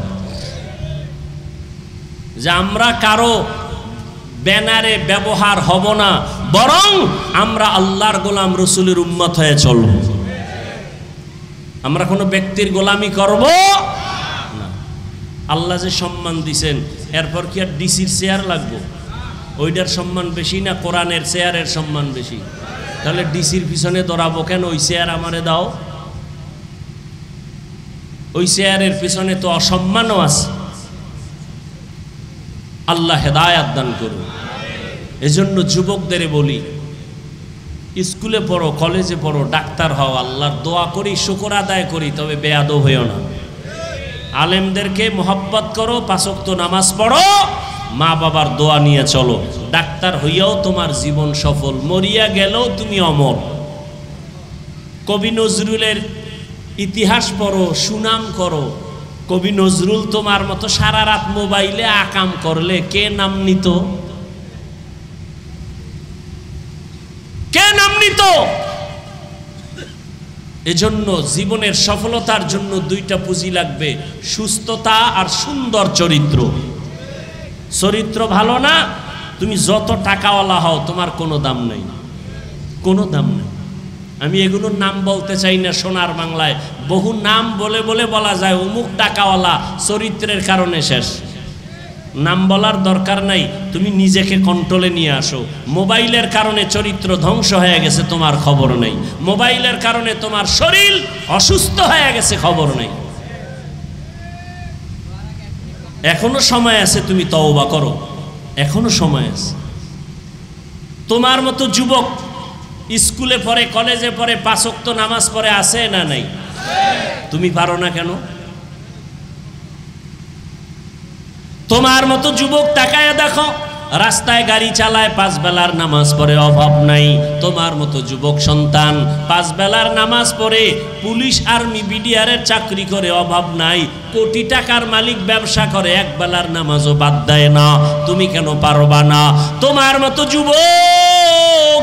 যে আমরা কারো ব্যানারে ব্যবহার হব না, বরং আমরা আল্লাহর গোলাম, রসুলের উম্মত হয়ে চলব। আমরা কোনো ব্যক্তির গোলামি করব না। আল্লাহ যে সম্মান দিছেন, এরপর কি আর ডিসির চেয়ার লাগবো? ওইটার সম্মান বেশি না কোরআনের চেয়ারের সম্মান বেশি? তাহলে ডিসির পিছনে দৌড়াবো কেন? ওই চেয়ার আমারে দাও। ওই চেয়ারের পিছনে তো অসম্মানও আছে। আল্লাহ হেদায়াত দান করুন। এজন্য যুবকদের বলি, স্কুলে পড়ো, কলেজে পড়ো, ডাক্তার হও, আল্লাহর দোয়া করি, শুকর আদায় করি, তবে বেয়াদব হইও না। আলেমদেরকে মোহাব্বত করো, 5 ওয়াক্ত নামাজ পড়ো, মা বাবার দোয়া নিয়ে চলো। ডাক্তার হইয়াও তোমার জীবন সফল, মরিয়া গেলেও তুমি অমর। কবি নজরুলের ইতিহাস পড়ো, সুনাম করো। কবি নজরুল তোমার মতো সারা রাত মোবাইলে আকাম করলে কে নাম নিত? কে নাম নিত? এজন্য জীবনের সফলতার জন্য দুইটা পুঁজি লাগবে, সুস্থতা আর সুন্দর চরিত্র। চরিত্র ভালো না, তুমি যত টাকাওয়ালা হও তোমার কোনো দাম নেই, কোনো দাম নেই। আমি এগুলোর নাম বলতে চাই না, সোনার বাংলায় বহু নাম বলে বলে বলা যায় অমুক টাকাওয়ালা, চরিত্রের কারণে শেষ। নাম বলার দরকার নাই, তুমি নিজেকে কন্ট্রোলে নিয়ে আসো। মোবাইলের কারণে চরিত্র ধ্বংস হয়ে গেছে, তোমার খবর নেই। মোবাইলের কারণে তোমার শরীর অসুস্থ হয়ে গেছে, খবর নেই। এখনো সময় আছে, তুমি তওবা করো, এখনো সময় আছে। তোমার মতো যুবক স্কুলে পড়ে, কলেজে পড়ে, 5 ওয়াক্ত নামাজ পড়ে, আছে না নাই? তুমি পারো না কেন? তোমার মতো যুবক তাকায় দেখো, রাস্তায় গাড়ি চালায়, 5 বেলার নামাজ পড়ে, অভাব নাই। তোমার মতো যুবক সন্তান 5 বেলার নামাজ পড়ে, পুলিশ আর্মি বিডিআরের চাকরি করে, অভাব নাই। কোটি টাকার মালিক, ব্যবসা করে, 1 বেলার নামাজও বাদ দেয় না। তুমি কেন পারবা না? তোমার মতো যুবক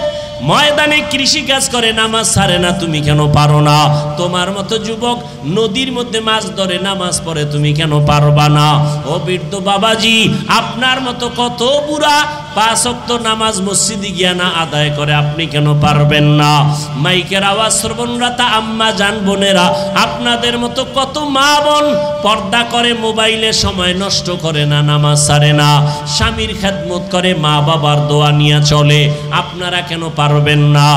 ময়দানে কৃষি কাজ করে, নামাজ ছাড়ে না, তুমি কেন পারো না? তোমার মতো যুবক নদীর মধ্যে মাছ ধরে, নামাজ পড়ে, তুমি কেন পারবা না? ও বৃদ্ধ বাবাজি, আপনার মতো কত বুড়া 5 ওয়াক্ত নামাজ মসজিদে গিয়া না আদায় করে, আপনি কেন পারবেন না? মাইকের আওয়াজ শ্রবণরতা আম্মা জান বোনেরা, আপনাদের মতো কত মা বোন পর্দা করে, মোবাইলে সময় নষ্ট করে না, নামাজ ছাড়ে না, স্বামীর খেদমত করে, মা বাবার দোয়া নিয়ে চলে, আপনারা কেন পারবেন না?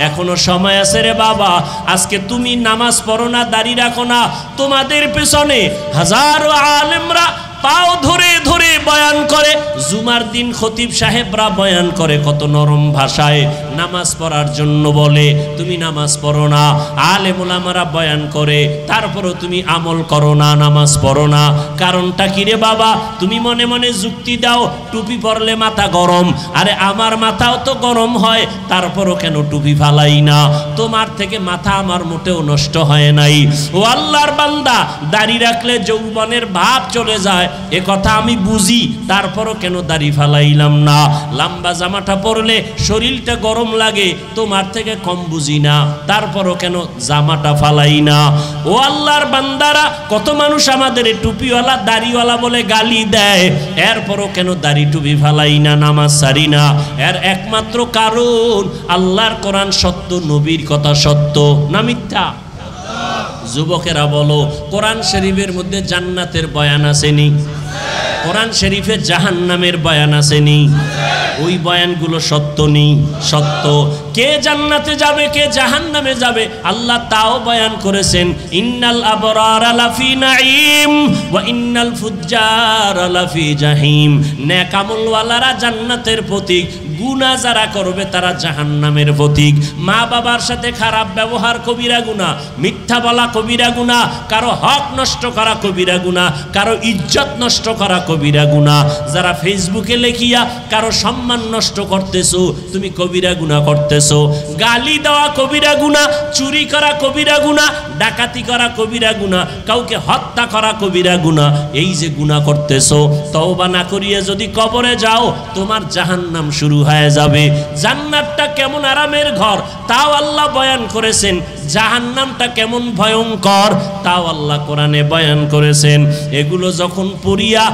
এখনো সময় আছে রে বাবা। আজকে তুমি নামাজ পড়ো না, দাড়ি রাখো না, তোমাদের পেছনে হাজারো আলেমরা পাও ধরে ধরে বয়ান করে। জুমার দিন খতিব সাহেবরা বয়ান করে কত নরম ভাষায়, নামাজ পড়ার জন্য বলে, তুমি নামাজ পড়ো না। আলেম ওলামারা বয়ান করে, তারপরও তুমি আমল করো না, নামাজ পড়ো না। কারণটা কি রে বাবা? তুমি মনে মনে যুক্তি দাও, টুপি পরলে মাথা গরম। আরে আমার মাথাও তো গরম হয়, তারপরও কেন টুপি ফালাই না? তোমার থেকে মাথা আমার মোটেও নষ্ট হয় নাই। ও আল্লাহর বান্দা, দাড়ি রাখলে যৌবনের ভাব চলে যায়, এ কথা আমি বুঝি, তারপরও কেন দাড়ি ফালাইলাম না? লম্বা জামাটা পরলে শরীরটা গরম লাগে, তোমার থেকে কম বুঝি না, তারপরও কেন জামাটা ফালাই না? ও আল্লাহর বান্দারা, কত মানুষ আমাদের টুপিওয়ালা দাড়িওয়ালা বলে গালি দেয়, এরপরও কেন দাড়ি টুপি ফালাই না, নামাজ ছাড়ি না? এর একমাত্র কারণ আল্লাহর কোরআন সত্য, নবীর কথা সত্য না মিথ্যা? যুবকেরা বলো, কোরআন শরীফের মধ্যে জান্নাতের বয়ান আসেনি? কোরআন শরীফে জাহান্নামের বয়ান আসেনি? ওই বয়ানগুলো সত্য নেই? সত্য। কে জান্নাতে যাবে, কে জাহান্নামে যাবে, আল্লাহ তাও বয়ান করেছেন। ইন্নাল আবরারা লাফি নাঈম ওয়া ইন্নাল ফুজ্জারা লাফি জাহিম। নেক আমলওয়ালারা জান্নাতের প্রতীক, গুনাহ যারা করবে তারা জাহান্নামের প্রতীক। মা বাবার সাথে খারাপ ব্যবহার কবিরা গুনাহ, মিথ্যা বলা কবিরা গুনাহ, কারো হক নষ্ট করা কবিরা গুনাহ, কারো ইজ্জত নষ্ট করা কবিরা গুনাহ। যারা ফেসবুকে লেখিয়া কারো সম্মান নষ্ট করতেছো, তুমি কবিরা গুনাহ করতেছো। গালি দেওয়া কবিরা গুনাহ, চুরি করা কবিরা গুনাহ, ডাকাতি করা কবিরা গুনাহ, কাউকে হত্যা করা কবিরা গুনাহ। এই যে গুনাহ করতেছো, তওবা না করিয়ে যদি কবরে যাও, তোমার জাহান্নাম শুরু হয়ে যাবে। জান্নাতটা কেমন আরামের ঘর, তাও আল্লাহ বয়ান করেছেন। জাহান্নামটা কেমন ভয়ঙ্কর, তাও আল্লাহ কোরআনে বয়ান করেছেন। এগুলো যখন পড়িয়া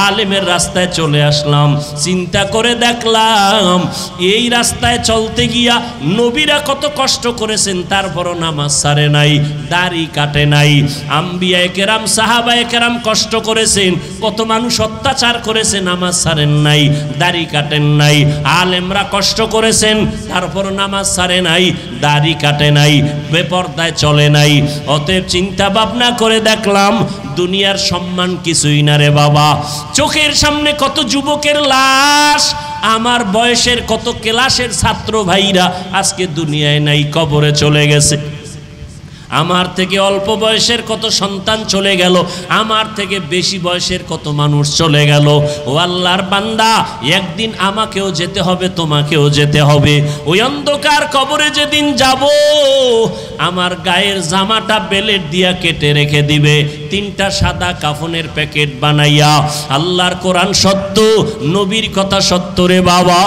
আলেমের রাস্তায় চলে আসলাম, চিন্তা করে দেখলাম এই রাস্তায় চলতে গিয়া নবীরা কত কষ্ট করেছেন, তারপরও নামাজ ছাড়ে নাই, দাড়ি কাটে নাই। আম্বিয়ায়ে কেরাম, সাহাবায়ে কেরাম কষ্ট করেছেন, কত মানুষ অত্যাচার করেছে, নামাজ ছাড়েন নাই, দাড়ি কাটেন নাই। আলেমরা কষ্ট করেছেন, তারপরও নামাজ ছাড়ে নাই, দাড়ি কাটে নাই, বেপরদায় চলে নাই। অতএব চিন্তা ভাবনা করে দেখলাম দুনিয়ার সম্মান কিছুই না রে বাবা। চোখের সামনে কত যুবকের লাশ, আমার বয়সের কত ক্লাসের ছাত্র ভাইরা আজকে দুনিয়ায় নাই, কবরে চলে গেছে। আমার থেকে অল্প বয়সের কত সন্তান চলে গেল, আমার থেকে বেশি বয়সের কত মানুষ চলে গেল। ও আল্লাহর বান্দা, একদিন আমাকেও যেতে হবে, তোমাকেও যেতে হবে। ওই অন্ধকার কবরে যেদিন যাব, আমার গায়ের জামাটা বেলেট দিয়া কেটে রেখে দিবে, 3টা সাদা কাফনের প্যাকেট বানাইয়া। আল্লাহর কোরআন সত্য, নবীর কথা সত্য রে বাবা।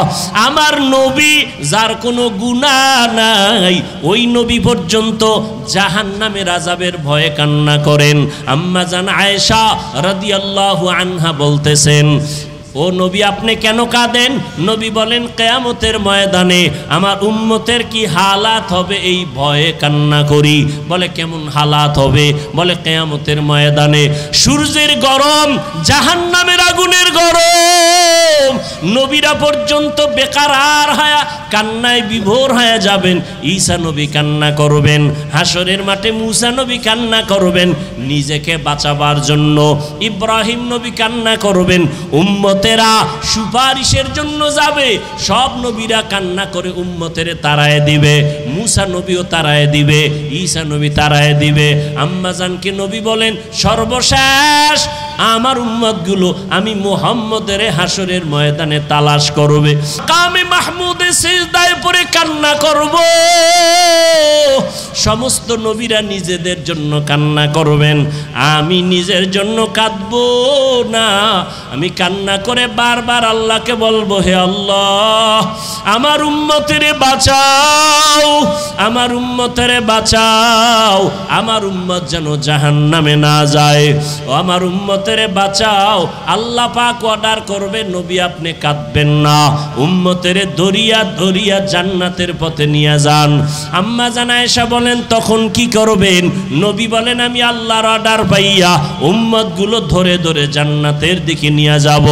আমার নবী যার কোনো গুনাহ নাই, ওই নবী পর্যন্ত জাহান্নামের আযাবের ভয়ে কান্না করেন। আম্মা জান আয়েশা রাদিয়াল্লাহু আনহা বলতেছেন, ও নবী আপনি কেন কাঁদেন? নবী বলেন, কিয়ামতের ময়দানে আমার উম্মতের কি হালাত হবে এই ভয়ে কান্না করি। বলে কেমন হালাত হবে? বলে কিয়ামতের ময়দানে সূর্যের গরম, জাহান্নামের আগুনের গরম, নবীরা পর্যন্ত বেকারার হয়ে কান্নায় বিভোর হয়ে যাবেন। ঈসা নবী কান্না করবেন, হাসরের মাঠে মুসা নবী কান্না করবেন নিজেকে বাঁচাবার জন্য, ইব্রাহিম নবী কান্না করবেন উম্মতেরা সুপারিশের জন্য যাবে। সব নবীরা কান্না করে উম্মতের তাড়ায় দিবে, মুসা নবীও তাড়ায় দিবে, ঈসা নবী তাড়ায় দিবে। আম্মা জানকে নবী বলেন, সর্বশেষ আমার উম্মতগুলো আমি মুহাম্মদের হাসরের ময়দানে তালাশ করবে, কামে মাহমুদে সিজদায় পড়ে কান্না করব। সমস্ত নবীরা নিজেদের জন্য কান্না করবেন, আমি নিজের জন্য কাঁদবো না। আমি কান্না করে বারবার আল্লাহকে বলবো, হে আল্লাহ আমার উম্মতেরে বাঁচাও, আমার উম্মতেরে বাঁচাও, আমার উম্মত যেন জাহান্নামে না যায়, ও আমার উম্মতেরে বাঁচাও। আল্লাহ পাক অর্ডার করবে, নবী আপনি কাঁদবেন না, উম্মতেরে দরিয়া দরিয়া জান্নাতের পথে নিয়ে যান। আম্মা জান আয়েশা বলেন, তখন কি করবেন? নবী বলেন, আমি আল্লাহর অর্ডার পাইয়া উম্মতগুলো ধরে ধরে জান্নাতের দিকে নিয়ে যাব।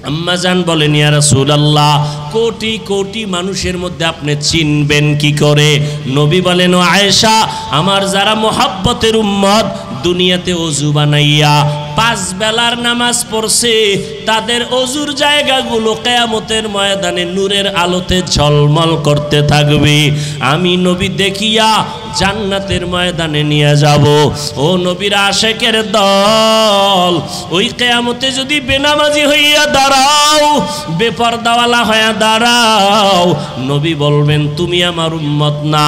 আম্মা জান বলেন, ইয়া রাসূলুল্লাহ কোটি কোটি মানুষের মধ্যে আপনি চিনবেন কি করে? নবী বলেন, ও আয়েশা আমার যারা মুহাব্বতের উম্মত, দুনিয়াতে ওযু বানাইয়া 5 বেলার নামাজ পড়ছে, তাদের ওযুর জায়গাগুলো কিয়ামতের ময়দানে নূরের আলোতে ঝলমল করতে থাকবে। আমি নবী দেখিয়া জান্নাতের ময়দানে নিয়ে যাব। ও নবীর আশিকের দল, ওই কিয়ামতে যদি বেনামাজি হইয়া দাঁড়াও, বেপরদাওয়ালা হইয়া দাঁড়াও, নবী বলবেন তুমি আমার উম্মত না।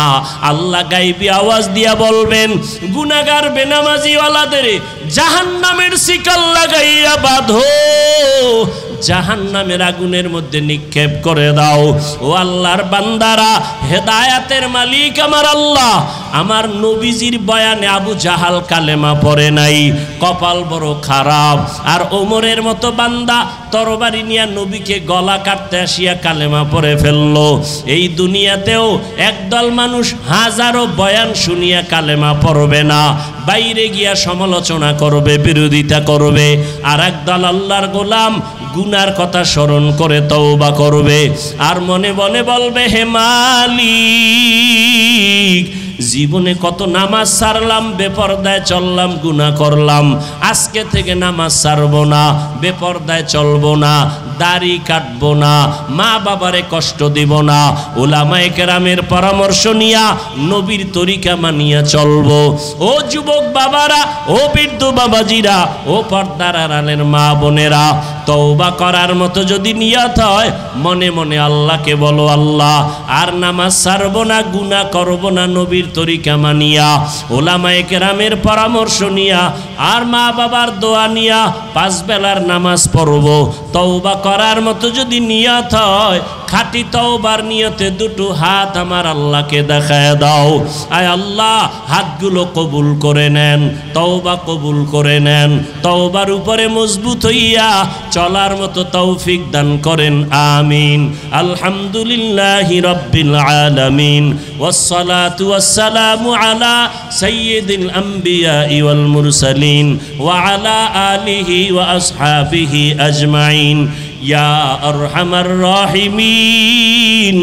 আল্লাহ গায়বী আওয়াজ দিয়া বলবেন, গুনাহগার বেনামাজিওয়ালাদের জাহান্নামের শিকল লাগাইয়া বাঁধো, জাহান্নামের আগুনের মধ্যে নিক্ষেপ করে দাও। ও আল্লাহর বান্দারা, হেদায়াতের মালিক আমার আল্লাহ, আমার নবীজির বয়ানে আবু জাহাল কালেমা পড়ে নাই, কপাল বড় খারাপ। আর ওমরের মতো বান্দা তরবারি নিয়ে নবীকে গলা কাটতে আসিয়া কালেমা পড়ে ফেললো। এই দুনিয়াতেও একদল মানুষ হাজারো বয়ান শুনিয়া কালেমা পড়বে না, বাইরে গিয়া সমালোচনা করবে, বিরোধিতা করবে। আর একদল আল্লাহর গোলাম গুনার কথা স্মরণ করে তওবা করবে, আর মনে মনে বলবে, হে মালিক জীবনে কত নামাজ ছাড়লাম, বেপরদায় চললাম, গুনাহ করলাম, আজকে থেকে নামাজ ছাড়বো না, বেপরদায় চলবো না, দাড়ি কাটবো না, মা বাবারে কষ্ট দিব না, উলামায়ে কেরামের পরামর্শ নিয়া নবীর তরিকা মানিয়া চলবো। ও যুবক বাবারা, ও বৃদ্ধ বাবাজিরা, ও পর্দার আড়ালের মা বোনেরা, তওবা করার মতো যদি নিয়ত হয়, মনে মনে আল্লাহকে বলো, আল্লাহ আর নামাজ ছাড়বো না, গুনাহ করবো না, নবীর তরিকা মানিয়া, উলামায়ে কেরামের পরামর্শ নিয়া, আর মা বাবার দোয়া নিয়া 5 বেলার নামাজ পড়বো। তওবা করার মতো যদি নিয়ত হয়, খাঁটি তওবার নিয়তে দুটো হাত আমার আল্লাহকে দেখায় দাও। আয় আল্লাহ হাতগুলো কবুল করে নেন, তওবা কবুল করে নেন, তওবার উপরে মজবুত হইয়া চলার মতো তৌফিক দান করেন, আমিন। আলহামদুলিল্লাহি রাব্বিল আলামিন, ওয়াসসালাতু ওয়াসসালামু আলা সাইয়্যিদিল আমবিয়া ওয়াল মুরসালিন ওয়া আলা আলিহি ওয়া আসহাবিহি আজমাইন। ইয়া আরহামার রাহিমিন,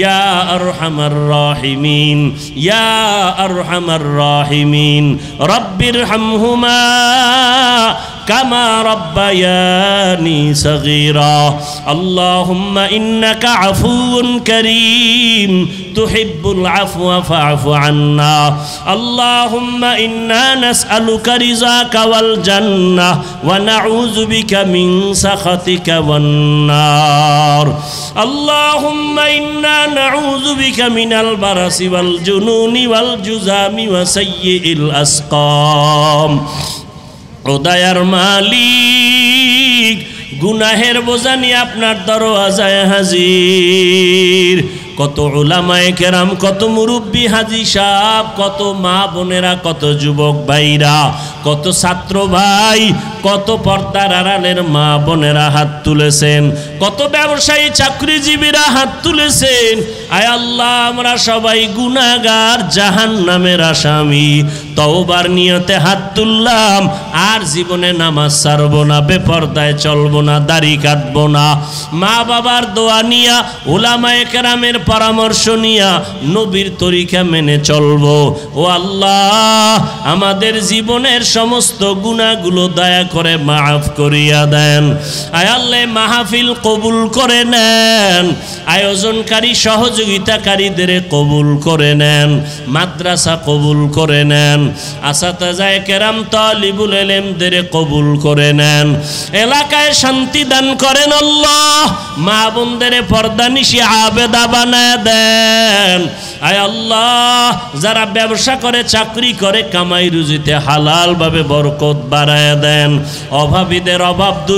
ইয়া আরহামার রাহিমিন, ইয়া আরহামার রাহিমিন, রব্বিরহামহুমা কামা রাব্বায়ানি সগীরা। আল্লাহুম্মা ইন্নাকা আফুউন কারীম তুহিব্বুল আফওয়া ফা'ফু আন্না। আল্লাহুম্মা ইন্না নাসআলুকা রিযাকা ওয়াল জান্নাহ ওয়া নাউযু বিকা মিন সাখাতিকা ওয়ান নার। আল্লাহুম্মা ইন্না নাউযু বিকা মিনাল বারাসি ওয়াল জুনুনি ওয়াল জুযামি ওয়া সাইয়্যিল আসকাম। ও দয়ার মালিক, গুনাহের বোঝা নিয়ে আপনার দরওয়াজায় হাজির। কত উলামায়ে কেরাম, কত মুরব্বী হাজী সাহেব, কত মা বোনেরা, কত যুবক ভাইরা, কত ছাত্র ভাই, কত পর্দার আড়ালের মা বোনেরা হাত তুলেছেন, কত ব্যবসায়ী চাকরিজীবীরা হাত তুলেছেন। আয় আল্লাহ, আমরা সবাই গুনাহগার, জাহান্নামের আসামি। তওবার নিয়তে হাত তুললাম, আর জীবনে নামাজ ছাড়বো না, বেপরদায় চলবো না, দাড়ি কাটবো না। মা বাবার দোয়া নিয়া, উলামায়ে কেরামের পরামর্শ নিয়া নবীর তরিকা মেনে চলবো। ও আল্লাহ, আমাদের জীবনের সমস্ত গুনাহগুলো দয়া করে মাফ করিয়া দেন। আয় আল্লাহ, মাহফিল কবুল করে নেন, আয়োজনকারী সহযোগিতাকারীদের কবুল করে নেন, মাদ্রাসা কবুল করে নেন, আসাতাজায়ে কেরাম তালিবুল ইলমদের কবুল করে নেন, এলাকায় শান্তি দান করেন আল্লাহ। মা বোনদের পর্দানিশি আবেদা বানায় দেন। আয় আল্লাহ, যারা ব্যবসা করে, চাকরি করে, কামাই রুজিতে হালাল ভাবে বরকত বাড়ায় দেন। অভাবীদের অভাব